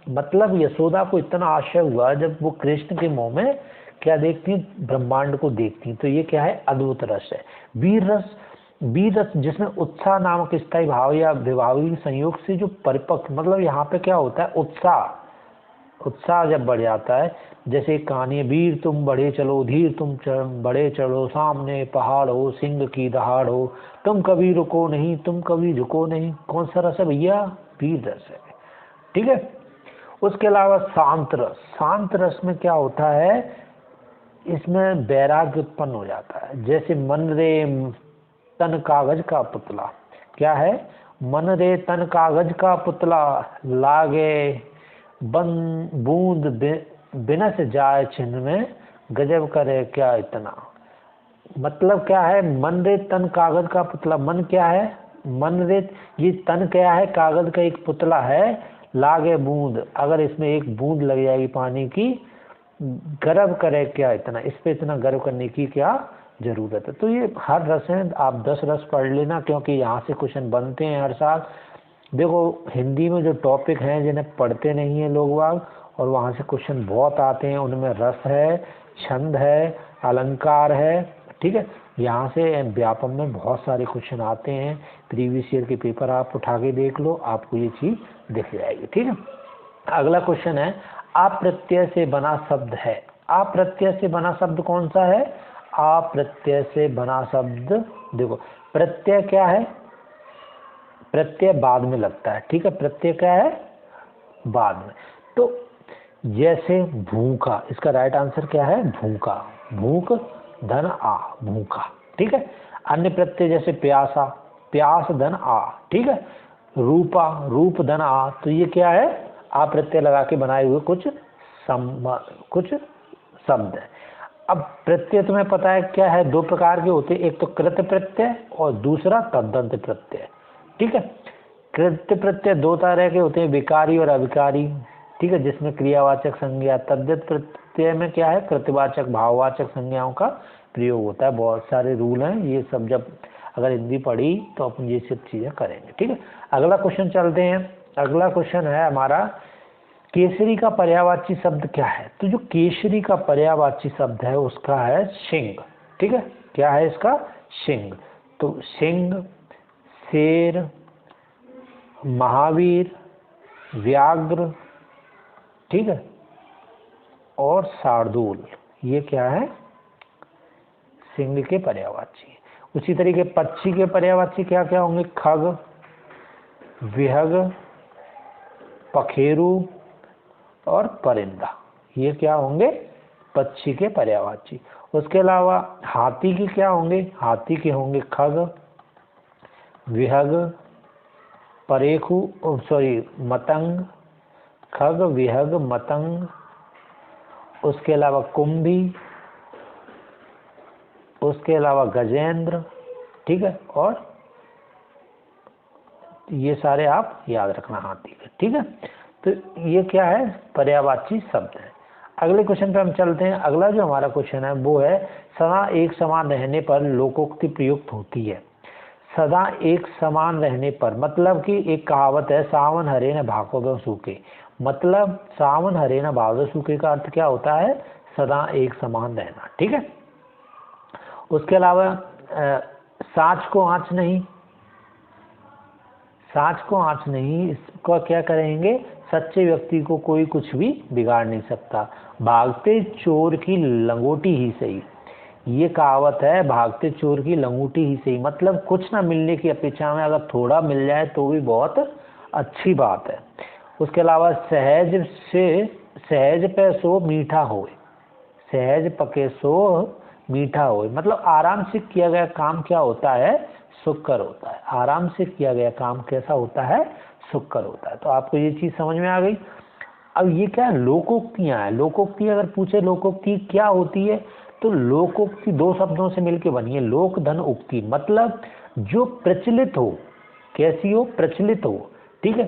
मतलब यशोदा को इतना आश्चर्य हुआ जब वो कृष्ण के मुंह में क्या देखती, ब्रह्मांड को देखती। तो ये क्या है, अद्भुत रस है। वीर रस, वीर रस जिसमें उत्साह नामक स्थायी भाव या विभावी संयोग से जो परिपक्व, मतलब यहाँ पे क्या होता है, उत्साह जब बढ़ जाता है। जैसे एक कहानी है, वीर तुम बढ़े चलो, धीर तुम बढ़े चलो, सामने पहाड़ हो, सिंह की दहाड़ हो, तुम कभी रुको नहीं, तुम कभी झुको नहीं। कौन सा रस है भैया, वीर रस है। ठीक है, उसके अलावा शांत रस, शांत रस में क्या होता है, इसमें वैराग्य उत्पन्न हो जाता है। जैसे मन रे तन कागज का पुतला, क्या है, मन रे तन कागज का पुतला, लागे बूंद बिना से जाए छिन्न में, गजब करे क्या इतना। मतलब क्या है, मन रे तन कागज का पुतला, मन क्या है, मन रे, ये तन क्या है, कागज का एक पुतला है, लागे बूंद, अगर इसमें एक बूंद लग जाएगी पानी की, गर्व करे क्या इतना, इस पे इतना गर्व करने की क्या जरूरत है। तो ये हर रस है, आप 10 रस पढ़ लेना, क्योंकि यहाँ से क्वेश्चन बनते हैं हर साल। देखो हिंदी में जो टॉपिक हैं जिन्हें पढ़ते नहीं है लोग वाग, और वहाँ से क्वेश्चन बहुत आते हैं, उनमें रस है, छंद है, अलंकार है। ठीक है, यहाँ से व्यापम में बहुत सारे क्वेश्चन आते हैं। प्रीवियस ईयर के पेपर आप उठा के देख लो, आपको ये चीज़ दिख जाएगी। ठीक है, अगला क्वेश्चन है, आप प्रत्यय से बना शब्द है। आप प्रत्यय से बना शब्द कौन सा है, आप प्रत्यय से बना शब्द, देखो प्रत्यय क्या है, प्रत्यय बाद में लगता है। ठीक है, प्रत्यय क्या है, बाद में। तो जैसे भूखा, इसका राइट आंसर क्या है, भूखा, भूख धन आ, भूखा। ठीक है, अन्य प्रत्यय जैसे प्यासा, प्यास धन आ। ठीक है, रूपा, रूप धन आ, तो ये क्या है, आ प्रत्यय लगा के बनाए हुए कुछ शब्द है। अब प्रत्यय तुम्हें पता है क्या है, दो प्रकार के होते हैं, एक तो कृत प्रत्यय और दूसरा तद्दंत प्रत्यय। ठीक है, कृत प्रत्यय दो तरह के होते हैं, विकारी और अविकारी। ठीक है, जिसमें क्रियावाचक संज्ञा। तद्दंत प्रत्यय में क्या है, कृतवाचक भाववाचक संज्ञाओं का प्रयोग होता है। बहुत सारे रूल हैं, ये सब जब अगर हिंदी पढ़ी तो अपन ये सब चीजें करेंगे। ठीक है, अगला क्वेश्चन चलते हैं। अगला क्वेश्चन है हमारा, केसरी का पर्यायवाची शब्द क्या है। तो जो केसरी का पर्यायवाची शब्द है उसका है सिंह। ठीक है, क्या है इसका, सिंह। तो सिंह, शेर, महावीर, व्याघ्र, ठीक है, और शार्दूल, ये क्या है, सिंह के पर्यायवाची। उसी तरीके पक्षी के पर्यायवाची क्या क्या होंगे, खग, विहग, पखेरु और परिंदा, ये क्या होंगे, पक्षी के पर्यायवाची। उसके अलावा हाथी के क्या होंगे, हाथी के होंगे खग, विहग, परेखु, मतंग, खग, विहग, मतंग। उसके अलावा कुंभी, उसके अलावा गजेंद्र। ठीक है, और ये सारे आप याद रखना हाथी के। ठीक है, तो ये क्या है, पर्यायवाची शब्द है। अगले क्वेश्चन पे हम चलते हैं। अगला जो हमारा क्वेश्चन है वो है, सदा एक समान रहने पर लोकोक्ति प्रयुक्त होती है। सदा एक समान रहने पर मतलब कि एक कहावत है, सावन हरे न भागवत सूखे। मतलब सावन हरे न भागवत सूखे का अर्थ क्या होता है, सदा एक समान रहना। ठीक है, उसके अलावा साँच को आँच नहीं, साँच को आँच नहीं, इसको क्या करेंगे, सच्चे व्यक्ति को कोई कुछ भी बिगाड़ नहीं सकता। भागते चोर की लंगोटी ही सही, ये कहावत है, भागते चोर की लंगोटी ही सही। मतलब कुछ ना मिलने की अपेक्षा में अगर थोड़ा मिल जाए तो भी बहुत अच्छी बात है। उसके अलावा सहज पे सो मीठा होए, सहज पके सो मीठा होए। मतलब आराम से किया गया काम क्या होता है, सुखकर होता है। आराम से किया गया काम कैसा होता है, सुखकर होता है। तो आपको ये चीज समझ में आ गई। अब ये क्या है, लोकोक्तियां हैं। लोकोक्ति अगर पूछे लोकोक्ति क्या होती है, तो लोकोक्ति दो शब्दों से मिलकर बनी है, लोक धन उक्ति। मतलब जो प्रचलित हो, कैसी हो, प्रचलित हो। ठीक है,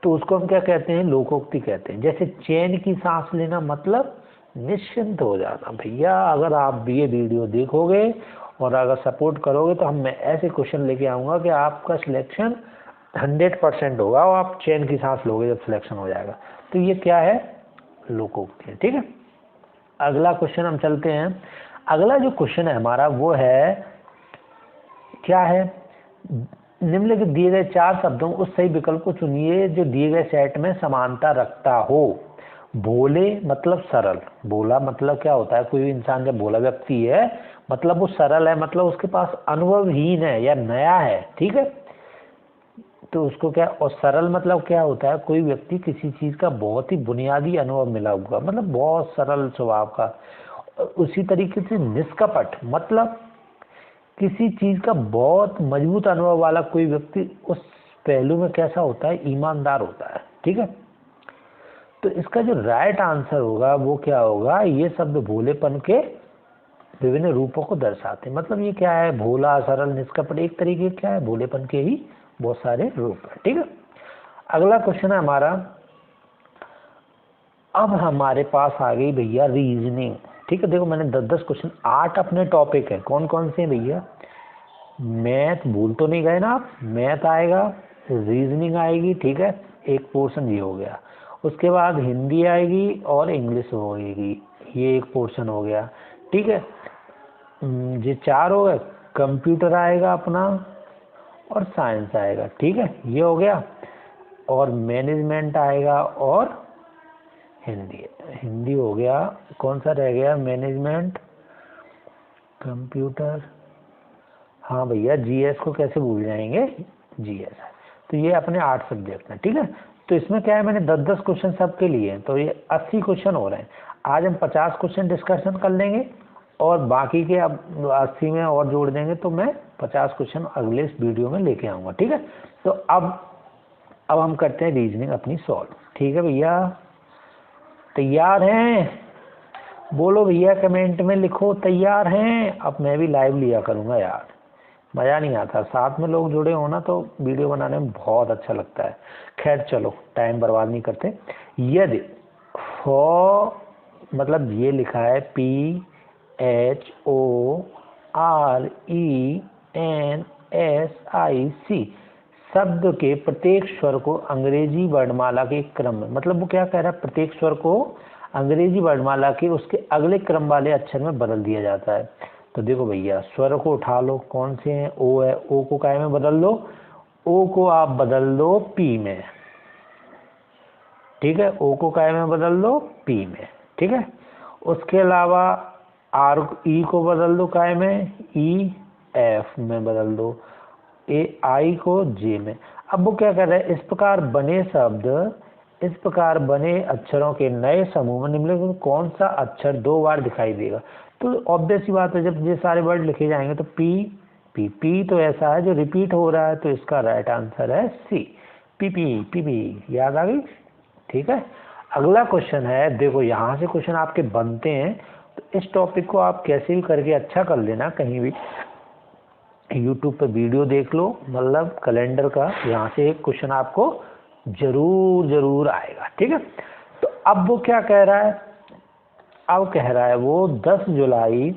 तो उसको हम क्या कहते हैं, लोकोक्ति कहते हैं। जैसे चैन की सांस लेना, मतलब निश्चिंत हो जाना। भैया अगर आप ये वीडियो देखोगे और अगर सपोर्ट करोगे तो मैं ऐसे क्वेश्चन लेके आऊँगा कि आपका सिलेक्शन 100% होगा और आप चैन की सांस लोगे जब सिलेक्शन हो जाएगा। तो ये क्या है, लोकोक्ति है। ठीक है, अगला क्वेश्चन हम चलते हैं। अगला जो क्वेश्चन है हमारा वो है, क्या है, निम्नलिखित दिए गए चार शब्दों उस सही विकल्प को चुनिए जो दिए गए सेट में समानता रखता हो। भोले मतलब सरल, भोला मतलब क्या होता है, कोई भी इंसान जब भोला व्यक्ति है मतलब वो सरल है, मतलब उसके पास अनुभवहीन है या नया है। ठीक है, तो उसको क्या, और सरल मतलब क्या होता है, कोई व्यक्ति किसी चीज का बहुत ही बुनियादी अनुभव मिला हुआ, मतलब बहुत सरल स्वभाव का। उसी तरीके से निष्कपट मतलब किसी चीज का बहुत मजबूत अनुभव वाला कोई व्यक्ति उस पहलू में कैसा होता है, ईमानदार होता है। ठीक है, तो इसका जो राइट आंसर होगा वो क्या होगा, ये शब्द भोलेपन के विभिन्न रूपों को दर्शाते हैं। मतलब ये क्या है, भोला, सरल, निष्कपट, एक तरीके क्या है, भोलेपन के ही बहुत सारे रूप है। ठीक है, अगला क्वेश्चन है हमारा, अब हमारे पास आ गई भैया रीजनिंग। ठीक है, देखो मैंने 10-10 क्वेश्चन, 8 अपने टॉपिक है। कौन कौन से भैया, मैथ भूल तो नहीं गए ना आप, मैथ आएगा, रीजनिंग आएगी। ठीक है, एक पोर्शन ये हो गया। उसके बाद हिंदी आएगी और इंग्लिश होगी, ये एक पोर्शन हो गया। ठीक है, ये 4 हो गए। कंप्यूटर आएगा अपना और साइंस आएगा। ठीक है, ये हो गया। और मैनेजमेंट आएगा और हिंदी, हिंदी हो गया। कौन सा रह गया, मैनेजमेंट, कंप्यूटर, हाँ भैया जीएस को कैसे भूल जाएंगे, जीएस है। तो ये अपने 8 सब्जेक्ट हैं। ठीक है, तो इसमें क्या है, मैंने 10-10 क्वेश्चन सबके लिए हैं, तो ये 80 क्वेश्चन हो रहे हैं। आज हम 50 क्वेश्चन डिस्कशन कर लेंगे और बाकी के अब 80 में और जोड़ देंगे तो मैं 50 क्वेश्चन अगले इस वीडियो में लेके आऊँगा। ठीक है, तो अब हम करते हैं रीजनिंग अपनी सॉल्व। ठीक है भैया, तैयार हैं? बोलो भैया, कमेंट में लिखो तैयार हैं। अब मैं भी लाइव लिया करूँगा यार, मज़ा नहीं आता, साथ में लोग जुड़े हो ना तो वीडियो बनाने में बहुत अच्छा लगता है। खैर चलो, टाइम बर्बाद नहीं करते। यदि फॉर मतलब ये लिखा है PHORENSIC शब्द के प्रत्येक स्वर को अंग्रेजी वर्णमाला के क्रम में, मतलब वो क्या कह रहा है, प्रत्येक स्वर को अंग्रेजी वर्णमाला के उसके अगले क्रम वाले अक्षर में बदल दिया जाता है। तो देखो भैया, स्वर को उठा लो, कौन से हैं? ओ है, ओ को काय में बदल लो? ओ को आप बदल दो पी में। ठीक है, ओ को काय में बदल दो? पी में। ठीक है, उसके अलावा आर ई को बदल दो काय में? ई एफ में बदल दो। ए आई को जे में। अब वो क्या कर रहा है, इस प्रकार बने शब्द, इस प्रकार बने अक्षरों के नए समूह में निम्नलिखित में कौन सा अक्षर 2 बार दिखाई देगा? तो ऑब्वियस सी बात है, जब ये सारे वर्ड लिखे जाएंगे तो पी पी पी तो ऐसा है जो रिपीट हो रहा है, तो इसका राइट आंसर है सी, पी पी पी पी। याद आ गई? ठीक है, अगला क्वेश्चन है, देखो यहाँ से क्वेश्चन आपके बनते हैं, तो इस टॉपिक को आप कैसे भी करके अच्छा कर लेना। कहीं भी यूट्यूब पे वीडियो देख लो, मतलब कैलेंडर का, यहाँ से एक क्वेश्चन आपको जरूर आएगा। ठीक है, तो अब वो क्या कह रहा है, अब कह रहा है वो 10 जुलाई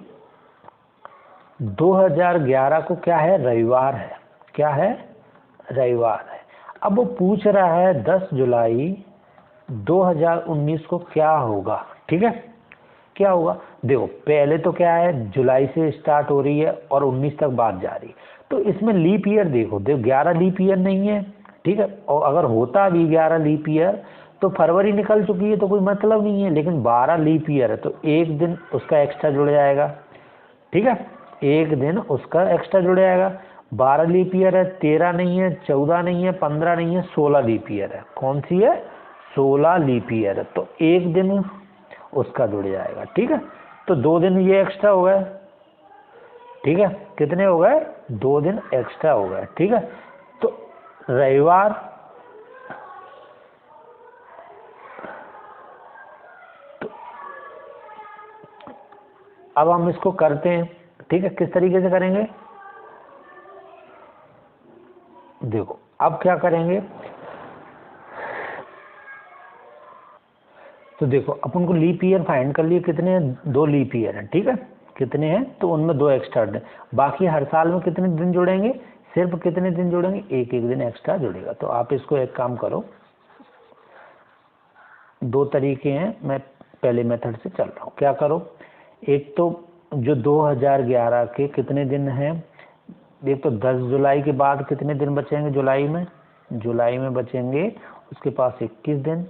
2011 को क्या है, रविवार है। क्या है? रविवार है। अब वो पूछ रहा है 10 जुलाई 2019 को क्या होगा। ठीक है, क्या होगा? देखो पहले तो क्या है, जुलाई से स्टार्ट हो रही है और 19 तक बात जा रही है, तो इसमें लीप ईयर देखो 11 लीप ईयर नहीं है। ठीक है, और अगर होता भी 11 लीप ईयर तो फरवरी निकल चुकी है तो कोई मतलब नहीं है, लेकिन 12 लीप ईयर है तो एक दिन उसका एक्स्ट्रा जुड़ जाएगा। ठीक है, एक दिन उसका एक्स्ट्रा जुड़ जाएगा। 12 लीप ईयर है, 13 नहीं है, 14 नहीं है, 15 नहीं है, 16 लीप ईयर है। कौन सी है? 16 लीप ईयर है, तो एक दिन उसका जुड़ जाएगा। ठीक है, तो 2 दिन ये एक्स्ट्रा हो गए। ठीक है, कितने हो गए? 2 दिन एक्स्ट्रा हो गए। ठीक है, तो रविवार, तो अब हम इसको करते हैं। ठीक है, किस तरीके से करेंगे देखो, अब क्या करेंगे, तो देखो अपन को लीप ईयर फाइंड कर लिए, कितने हैं? 2 लीप ईयर हैं। ठीक है, कितने हैं? तो उनमें 2 एक्स्ट्रा, बाकी हर साल में कितने दिन जुड़ेंगे? सिर्फ कितने दिन जुड़ेंगे? एक एक दिन एक्स्ट्रा जुड़ेगा। तो आप इसको एक काम करो, 2 तरीके हैं, मैं पहले मेथड से चल रहा हूँ। क्या करो, एक तो जो 2011 के कितने दिन हैं, एक तो 10 जुलाई के बाद कितने दिन बचेंगे जुलाई में? जुलाई में बचेंगे उसके पास 21 दिन।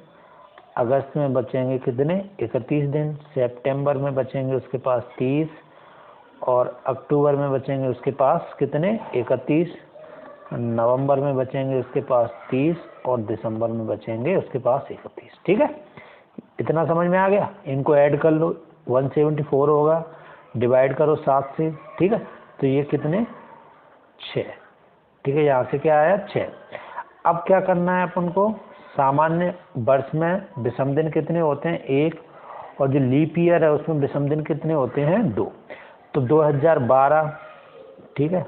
अगस्त में बचेंगे कितने? 31 दिन। सितंबर में बचेंगे उसके पास 30, और अक्टूबर में बचेंगे उसके पास कितने? 31। नवंबर में बचेंगे उसके पास 30, और दिसंबर में बचेंगे उसके पास 31। ठीक है, इतना समझ में आ गया? इनको ऐड कर लो, 174 होगा, डिवाइड करो 7 से। ठीक है, तो ये कितने? 6। ठीक है, यहाँ से क्या आया? 6। अब क्या करना है अपन को, सामान्य वर्ष में विषम दिन कितने होते हैं? 1, और जो लीप ईयर है उसमें विषम दिन कितने होते हैं? 2। तो 2012, ठीक है,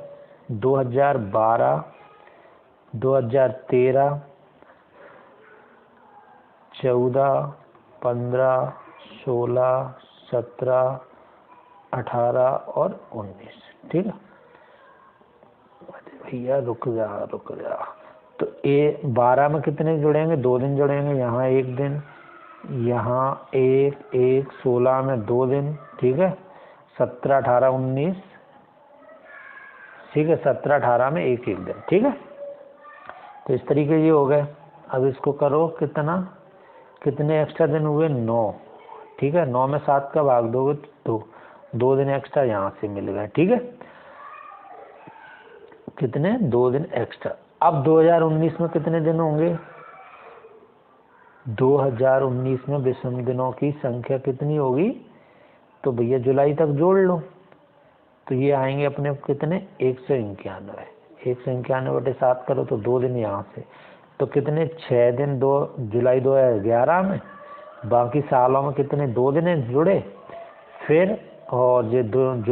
2012, 2013, 14, 15, 16, 17, 18 और 19। ठीक है भैया, रुक जा। तो 12 में कितने जुड़ेंगे? 2 दिन जुड़ेंगे, यहाँ 1 दिन, यहाँ 1, 16 में 2 दिन। ठीक है, 17, 18, 19। ठीक है, 17, 18 में 1 दिन। ठीक है, तो इस तरीके ये हो गए। अब इसको करो, कितने एक्स्ट्रा दिन हुए? 9। ठीक है, 9 में 7 का भाग दोगे तो 2 दिन एक्स्ट्रा यहाँ से मिल गए। ठीक है, कितने? 2 दिन एक्स्ट्रा। अब 2019 में कितने दिन होंगे? 2019 में विषम दिनों की संख्या कितनी होगी? तो भैया जुलाई तक जोड़ लो, तो ये आएंगे अपने कितने 191। 191/7 करो तो 2 दिन यहाँ से, तो कितने 6 दिन 2 जुलाई 2011 में, बाकी सालों में कितने 2 दिन जुड़े। फिर और ये 10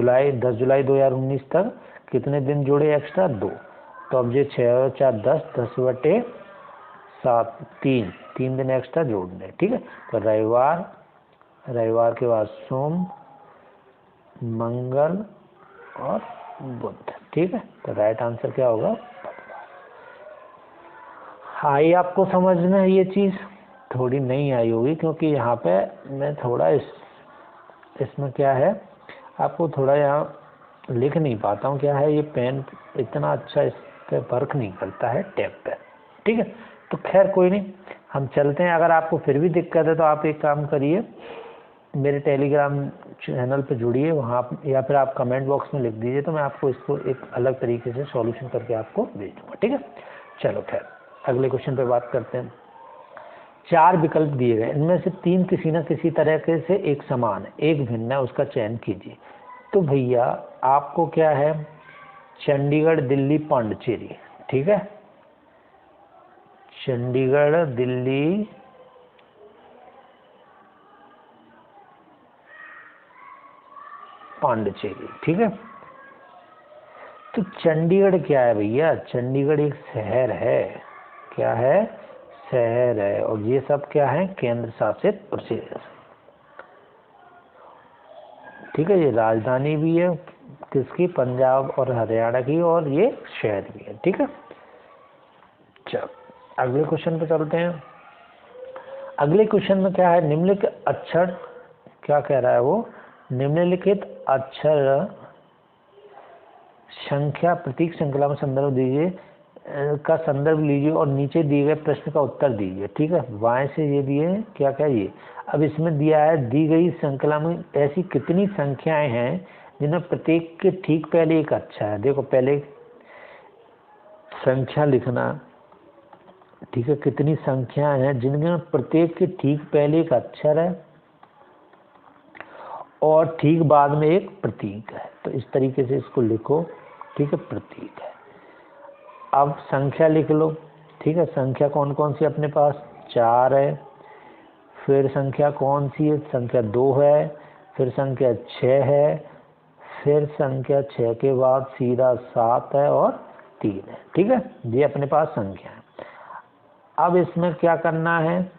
जुलाई 2019 तक कितने दिन जुड़े एक्स्ट्रा 2। तो अब ये 6 और 4 10, 10/7 3 दिन एक्स्ट्रा जोड़ने। ठीक है, तो रविवार के बाद सोम, मंगल और बुध। ठीक है, तो राइट आंसर क्या होगा? आई आपको समझ में ये चीज़? थोड़ी नहीं आई होगी क्योंकि यहाँ पे मैं थोड़ा इसमें क्या है, आपको थोड़ा यहाँ लिख नहीं पाता हूँ। क्या है, ये पेन इतना अच्छा इस पर वर्क नहीं करता है टैब पे। ठीक है, तो खैर कोई नहीं, हम चलते हैं। अगर आपको फिर भी दिक्कत है तो आप एक काम करिए, मेरे टेलीग्राम चैनल पे जुड़िए वहाँ, या फिर आप कमेंट बॉक्स में लिख दीजिए, तो मैं आपको इसको एक अलग तरीके से सॉल्यूशन करके आपको भेज दूँगा। ठीक है, चलो खैर अगले क्वेश्चन पे बात करते हैं। 4 विकल्प दिए गए, इनमें से 3 किसी न किसी तरह के से एक समान है, एक भिन्न है, उसका चयन कीजिए। तो भैया आपको क्या है, चंडीगढ़, दिल्ली, पांडिचेरी। ठीक है, चंडीगढ़, दिल्ली, पांडिचेरी। ठीक है, तो चंडीगढ़ क्या है भैया? चंडीगढ़ एक शहर है। क्या है? शहर है। और ये सब क्या है? केंद्र शासित प्रदेश। ठीक है, ये राजधानी भी है किसकी? पंजाब और हरियाणा की, और ये शहर भी है। ठीक है, चलो अगले क्वेश्चन पे चलते हैं। अगले क्वेश्चन में क्या है, निम्नलिखित अक्षर, क्या कह रहा है वो, निम्नलिखित अक्षर संख्या प्रतीक श्रृंखला में संदर्भ दीजिए का संदर्भ लीजिए और नीचे दिए गए प्रश्न का उत्तर दीजिए। ठीक है, बाएं से ये दिए क्या क्या ये, अब इसमें दिया है दी गई श्रृंखला में ऐसी कितनी संख्याएं हैं जिनमें प्रत्येक के ठीक पहले एक अक्षर है। देखो पहले संख्या लिखना। ठीक है, कितनी संख्याएं हैं जिनमें प्रत्येक के ठीक पहले एक अक्षर है और ठीक बाद में एक प्रतीक है। तो इस तरीके से इसको लिखो। ठीक है, प्रतीक है। अब संख्या लिख लो। ठीक है, संख्या कौन कौन सी अपने पास? 4 है। फिर संख्या कौन सी है? संख्या 2 है। फिर संख्या 6 है। फिर संख्या 6 के बाद सीधा 7 है और 3 है। ठीक है, ये अपने पास संख्या है। अब इसमें क्या करना है?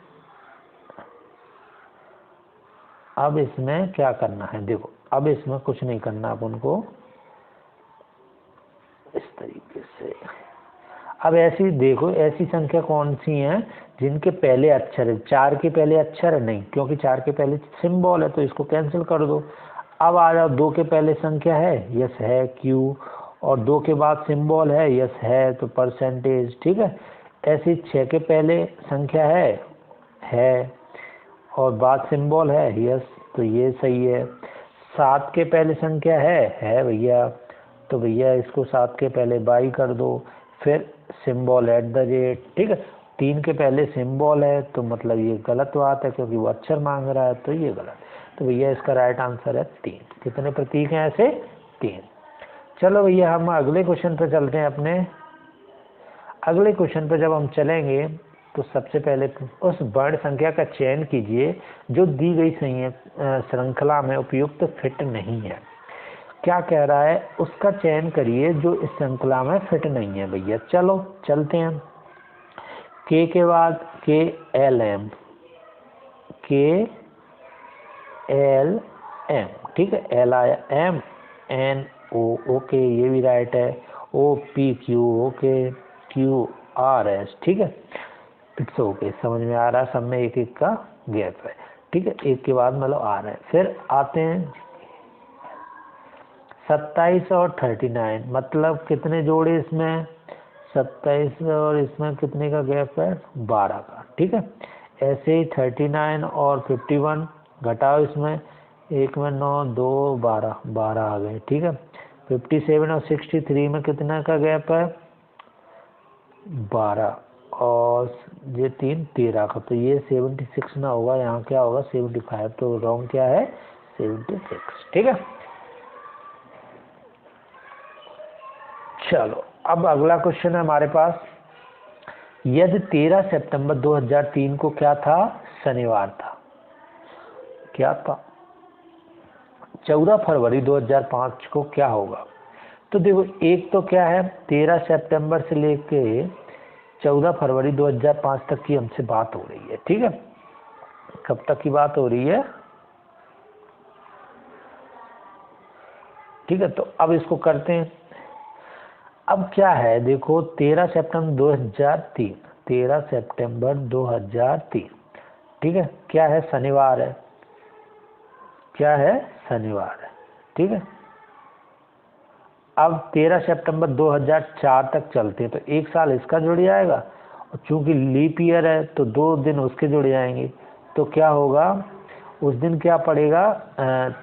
अब इसमें क्या करना है? देखो अब इसमें कुछ नहीं करना अपन को, इस तरीके से। अब ऐसी देखो, ऐसी संख्या कौन सी हैं जिनके पहले अक्षर है? 4 के पहले अक्षर है? नहीं, क्योंकि 4 के पहले सिंबल है, तो इसको कैंसिल कर दो। अब आ जाओ, 2 के पहले संख्या है? यस है, क्यू। और 2 के बाद सिंबल है? यस है, तो परसेंटेज। ठीक है, ऐसी 6 के पहले संख्या है और बाद सिंबल है? यस, तो ये सही है। 7 के पहले संख्या है भैया, तो भैया इसको 7 के पहले बाई कर दो। फिर सिंबल @ ठीक है, 3 के पहले सिंबल है, तो मतलब ये गलत बात है क्योंकि वो अक्षर मांग रहा है, तो ये गलत। तो भैया इसका राइट आंसर है 3। कितने प्रतीक हैं ऐसे? 3। चलो भैया हम अगले क्वेश्चन पे चलते हैं। अपने अगले क्वेश्चन पे जब हम चलेंगे तो सबसे पहले उस वर्ण संख्या का चयन कीजिए जो दी गई श्रृंखला में उपयुक्त फिट नहीं है। क्या कह रहा है? उसका चयन करिए जो इस श्रृंखला में फिट नहीं है। भैया चलो चलते हैं। के के बाद KLM, KLM। ठीक है, L आया, MNO, ओके ये भी राइट है। OPQ, okay, QRS। ठीक है, इट्स ओके, समझ में आ रहा है। सब में एक एक का गैप है। ठीक है, एक के बाद मतलब आ रहा है। फिर आते हैं 27 और 39, मतलब कितने जोड़े इसमें? 27 और इसमें कितने का गैप है? 12 का। ठीक है, ऐसे ही 39 और 51 घटाओ, इसमें एक में 9 2 12 आ गए। ठीक है, 57 और 63 में कितना का गैप है? 12 और ये 3 13 का, तो ये 76 ना होगा, यहाँ क्या होगा? 75। तो रॉन्ग क्या है? 76, ठीक है। चलो अब अगला क्वेश्चन है हमारे पास, यदि 13 सितंबर 2003 को क्या था, शनिवार था, क्या था, 14 फरवरी 2005 को क्या होगा। तो देखो एक तो क्या है, 13 सितंबर से लेके 14 फरवरी 2005 तक की हमसे बात हो रही है, ठीक है। कब तक की बात हो रही है, ठीक है। तो अब इसको करते हैं। अब क्या है देखो, 13 सितंबर 2003, 13 सितंबर 2003, ठीक है, क्या है, शनिवार है, क्या है, शनिवार है, ठीक है। अब 13 सितंबर 2004 तक चलते हैं, तो एक साल इसका जुड़ जाएगा, और चूंकि लीप ईयर है तो 2 दिन उसके जुड़ जाएंगे। तो क्या होगा, उस दिन क्या पड़ेगा,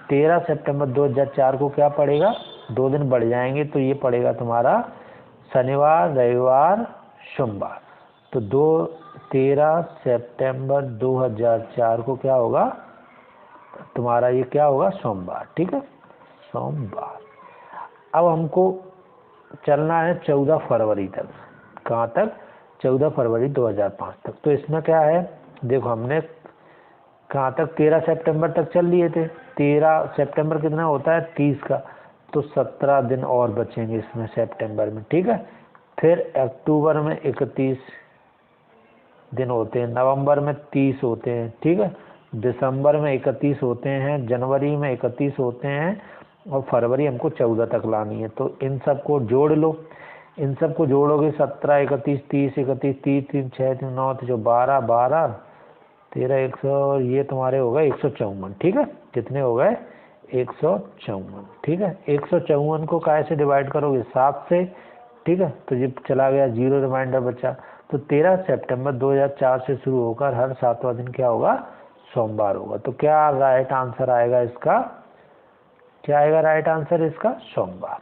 13 सितंबर 2004 को क्या पड़ेगा, 2 दिन बढ़ जाएंगे, तो ये पड़ेगा तुम्हारा शनिवार, रविवार, सोमवार। तो 13 सितंबर 2004 को क्या होगा तुम्हारा, ये क्या होगा, सोमवार, ठीक है, सोमवार। अब हमको चलना है 14 फरवरी तक, कहाँ तक, 14 फरवरी 2005 तक। तो इसमें क्या है, देखो हमने कहाँ तक, 13 सितंबर तक चल लिए थे, 13 सितंबर कितना होता है, 30 का, तो 17 दिन और बचेंगे इसमें सितंबर में, ठीक है। फिर अक्टूबर में 31 दिन होते हैं, नवंबर में 30 होते हैं, ठीक है, दिसंबर में 31 होते हैं, जनवरी में 31 होते हैं, और फरवरी हमको 14 तक लानी है। तो इन सब को जोड़ लो, इन सब को जोड़ोगे, 17, 31, 30, 31, 30, 3, 6, 3, 9, जो 12, 12, 13, 100, ये तुम्हारे हो गए 154, ठीक है। कितने हो गए, 154, ठीक है। 154 को काय से डिवाइड करोगे, 7 से, ठीक है। तो ये चला गया, 0 रिमाइंडर बचा। तो 13 सितंबर 2004 से शुरू होकर हर 7वां दिन क्या होगा, सोमवार होगा। तो क्या राइट आंसर आएगा इसका, क्या आएगा राइट आंसर इसका, सोमवार,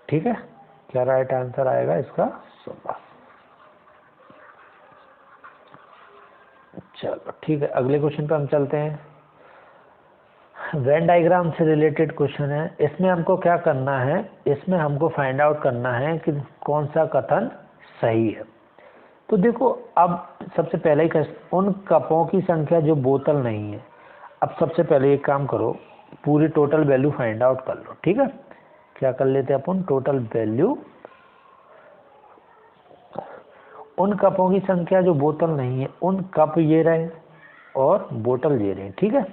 ठीक है। क्या राइट आंसर आएगा इसका, सोमवार। चलो ठीक है, अगले क्वेश्चन पे हम चलते हैं। वेन डायग्राम से रिलेटेड क्वेश्चन है। इसमें हमको क्या करना है, इसमें हमको फाइंड आउट करना है कि कौन सा कथन सही है। तो देखो अब सबसे पहले ही उन कपों की संख्या जो बोतल नहीं है। अब सबसे पहले एक काम करो, पूरी टोटल वैल्यू फाइंड आउट कर लो, ठीक है। क्या कर लेते हैं अपन, टोटल वैल्यू, उन कपों की संख्या जो बोतल नहीं है, उन कप ये रहे और बोतल ये रहे, ठीक है।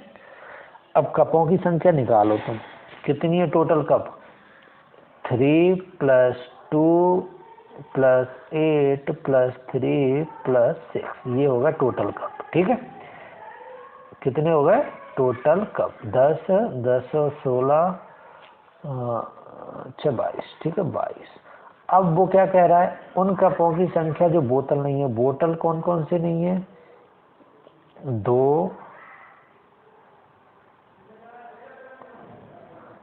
अब कपों की संख्या निकालो तुम, कितनी है टोटल कप, 3 + 2 + 8 + 3 + 6, ये होगा टोटल कप, ठीक है। कितने हो गए टोटल कप, 10, 10 और 16, 22, ठीक है, 22। अब वो क्या कह रहा है, उन कपों की संख्या जो बोतल नहीं है। बोतल कौन कौन से नहीं है, 2,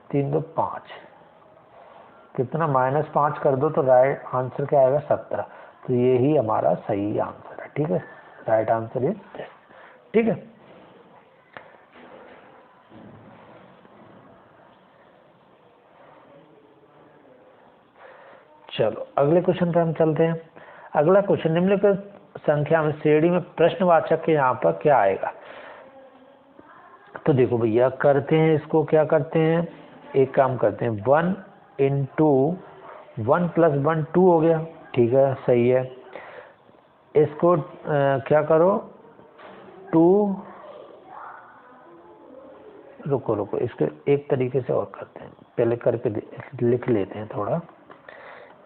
3, 2, 5, कितना, -5 कर दो तो राइट आंसर क्या आएगा, 17। तो ये ही हमारा सही आंसर है, ठीक है, राइट आंसर इज दिस, ठीक है। चलो अगले क्वेश्चन पे हम चलते हैं। अगला क्वेश्चन, निम्नलिखित संख्या में श्रेणी में प्रश्नवाचक के यहाँ पर क्या आएगा। तो देखो भैया करते हैं इसको, क्या करते हैं, एक काम करते हैं, 1 × 1 + 1 2 हो गया, ठीक है, सही है। इसको क्या करो, 2, रुको इसको एक तरीके से और करते हैं, पहले करके लिख लेते हैं थोड़ा।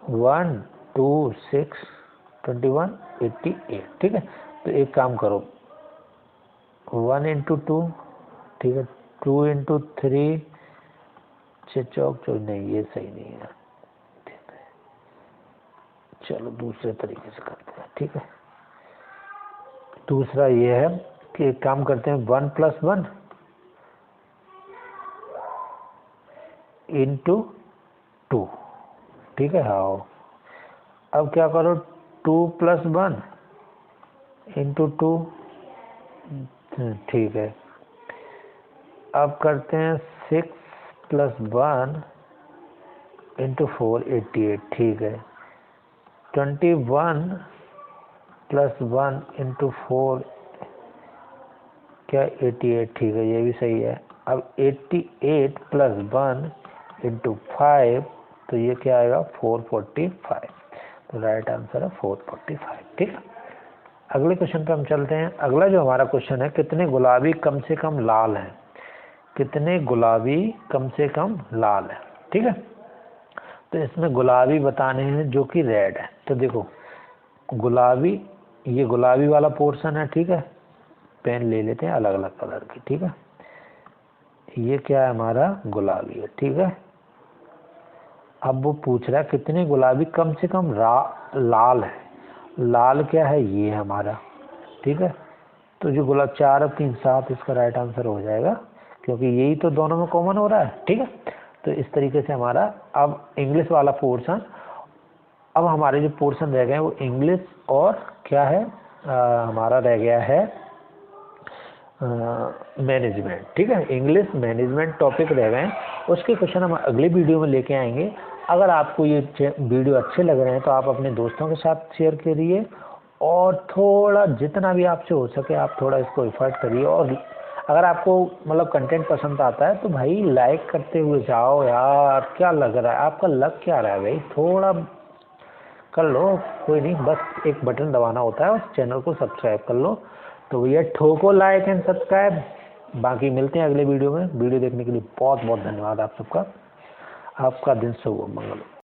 1, 2, 6, 21, 88, ठीक है। तो एक काम करो, 1 × 2, ठीक है, 2 × 3, 6 चौक 24, नहीं ये सही नहीं है, ठीक है। चलो दूसरे तरीके से करते हैं, ठीक है। दूसरा ये है कि एक काम करते हैं, 1 + 1 × 2, ठीक है। हाँ, अब क्या करो, 2 + 1 × 2, ठीक है। अब करते हैं 6 + 1 × 4 88, ठीक है। 21 + 1 × 4 क्या 88, ठीक है, ये भी सही है। अब 88 + 1 × 5, तो ये क्या आएगा 445, तो राइट आंसर है 445, ठीक है। अगले क्वेश्चन पे हम चलते हैं। अगला जो हमारा क्वेश्चन है, कितने गुलाबी कम से कम लाल हैं, कितने गुलाबी कम से कम लाल हैं, ठीक है। तो इसमें गुलाबी बताने हैं जो कि रेड है। तो देखो गुलाबी, ये गुलाबी वाला पोर्शन है, ठीक है। पेन ले लेते हैं अलग अलग कलर की, ठीक है। ये क्या है हमारा गुलाबी है, ठीक है। अब वो पूछ रहा है कितने गुलाबी कम से कम लाल है। लाल क्या है, ये है हमारा, ठीक है। तो जो गुलाब 4 और 3 7, इसका राइट आंसर हो जाएगा, क्योंकि यही तो दोनों में कॉमन हो रहा है, ठीक है। तो इस तरीके से हमारा अब इंग्लिश वाला पोर्शन, अब हमारे जो पोर्शन रह गए हैं वो इंग्लिश और क्या है हमारा रह गया है मैनेजमेंट, ठीक है। इंग्लिश मैनेजमेंट टॉपिक रह गए हैं, उसके क्वेश्चन हम अगले वीडियो में लेके आएंगे। अगर आपको ये वीडियो अच्छे लग रहे हैं तो आप अपने दोस्तों के साथ शेयर करिए, और थोड़ा जितना भी आपसे हो सके आप थोड़ा इसको एफर्ट करिए। और अगर आपको मतलब कंटेंट पसंद आता है तो भाई लाइक करते हुए जाओ यार। क्या लग रहा है, आपका लग क्या रहा है भाई, थोड़ा कर लो, कोई नहीं, बस एक बटन दबाना होता है, उस चैनल को सब्सक्राइब कर लो। तो भैया ठोको लाइक एंड सब्सक्राइब। बाकी मिलते हैं अगले वीडियो में। वीडियो देखने के लिए बहुत बहुत धन्यवाद आप सबका। आपका दिन शुभ हो, मंगल हो।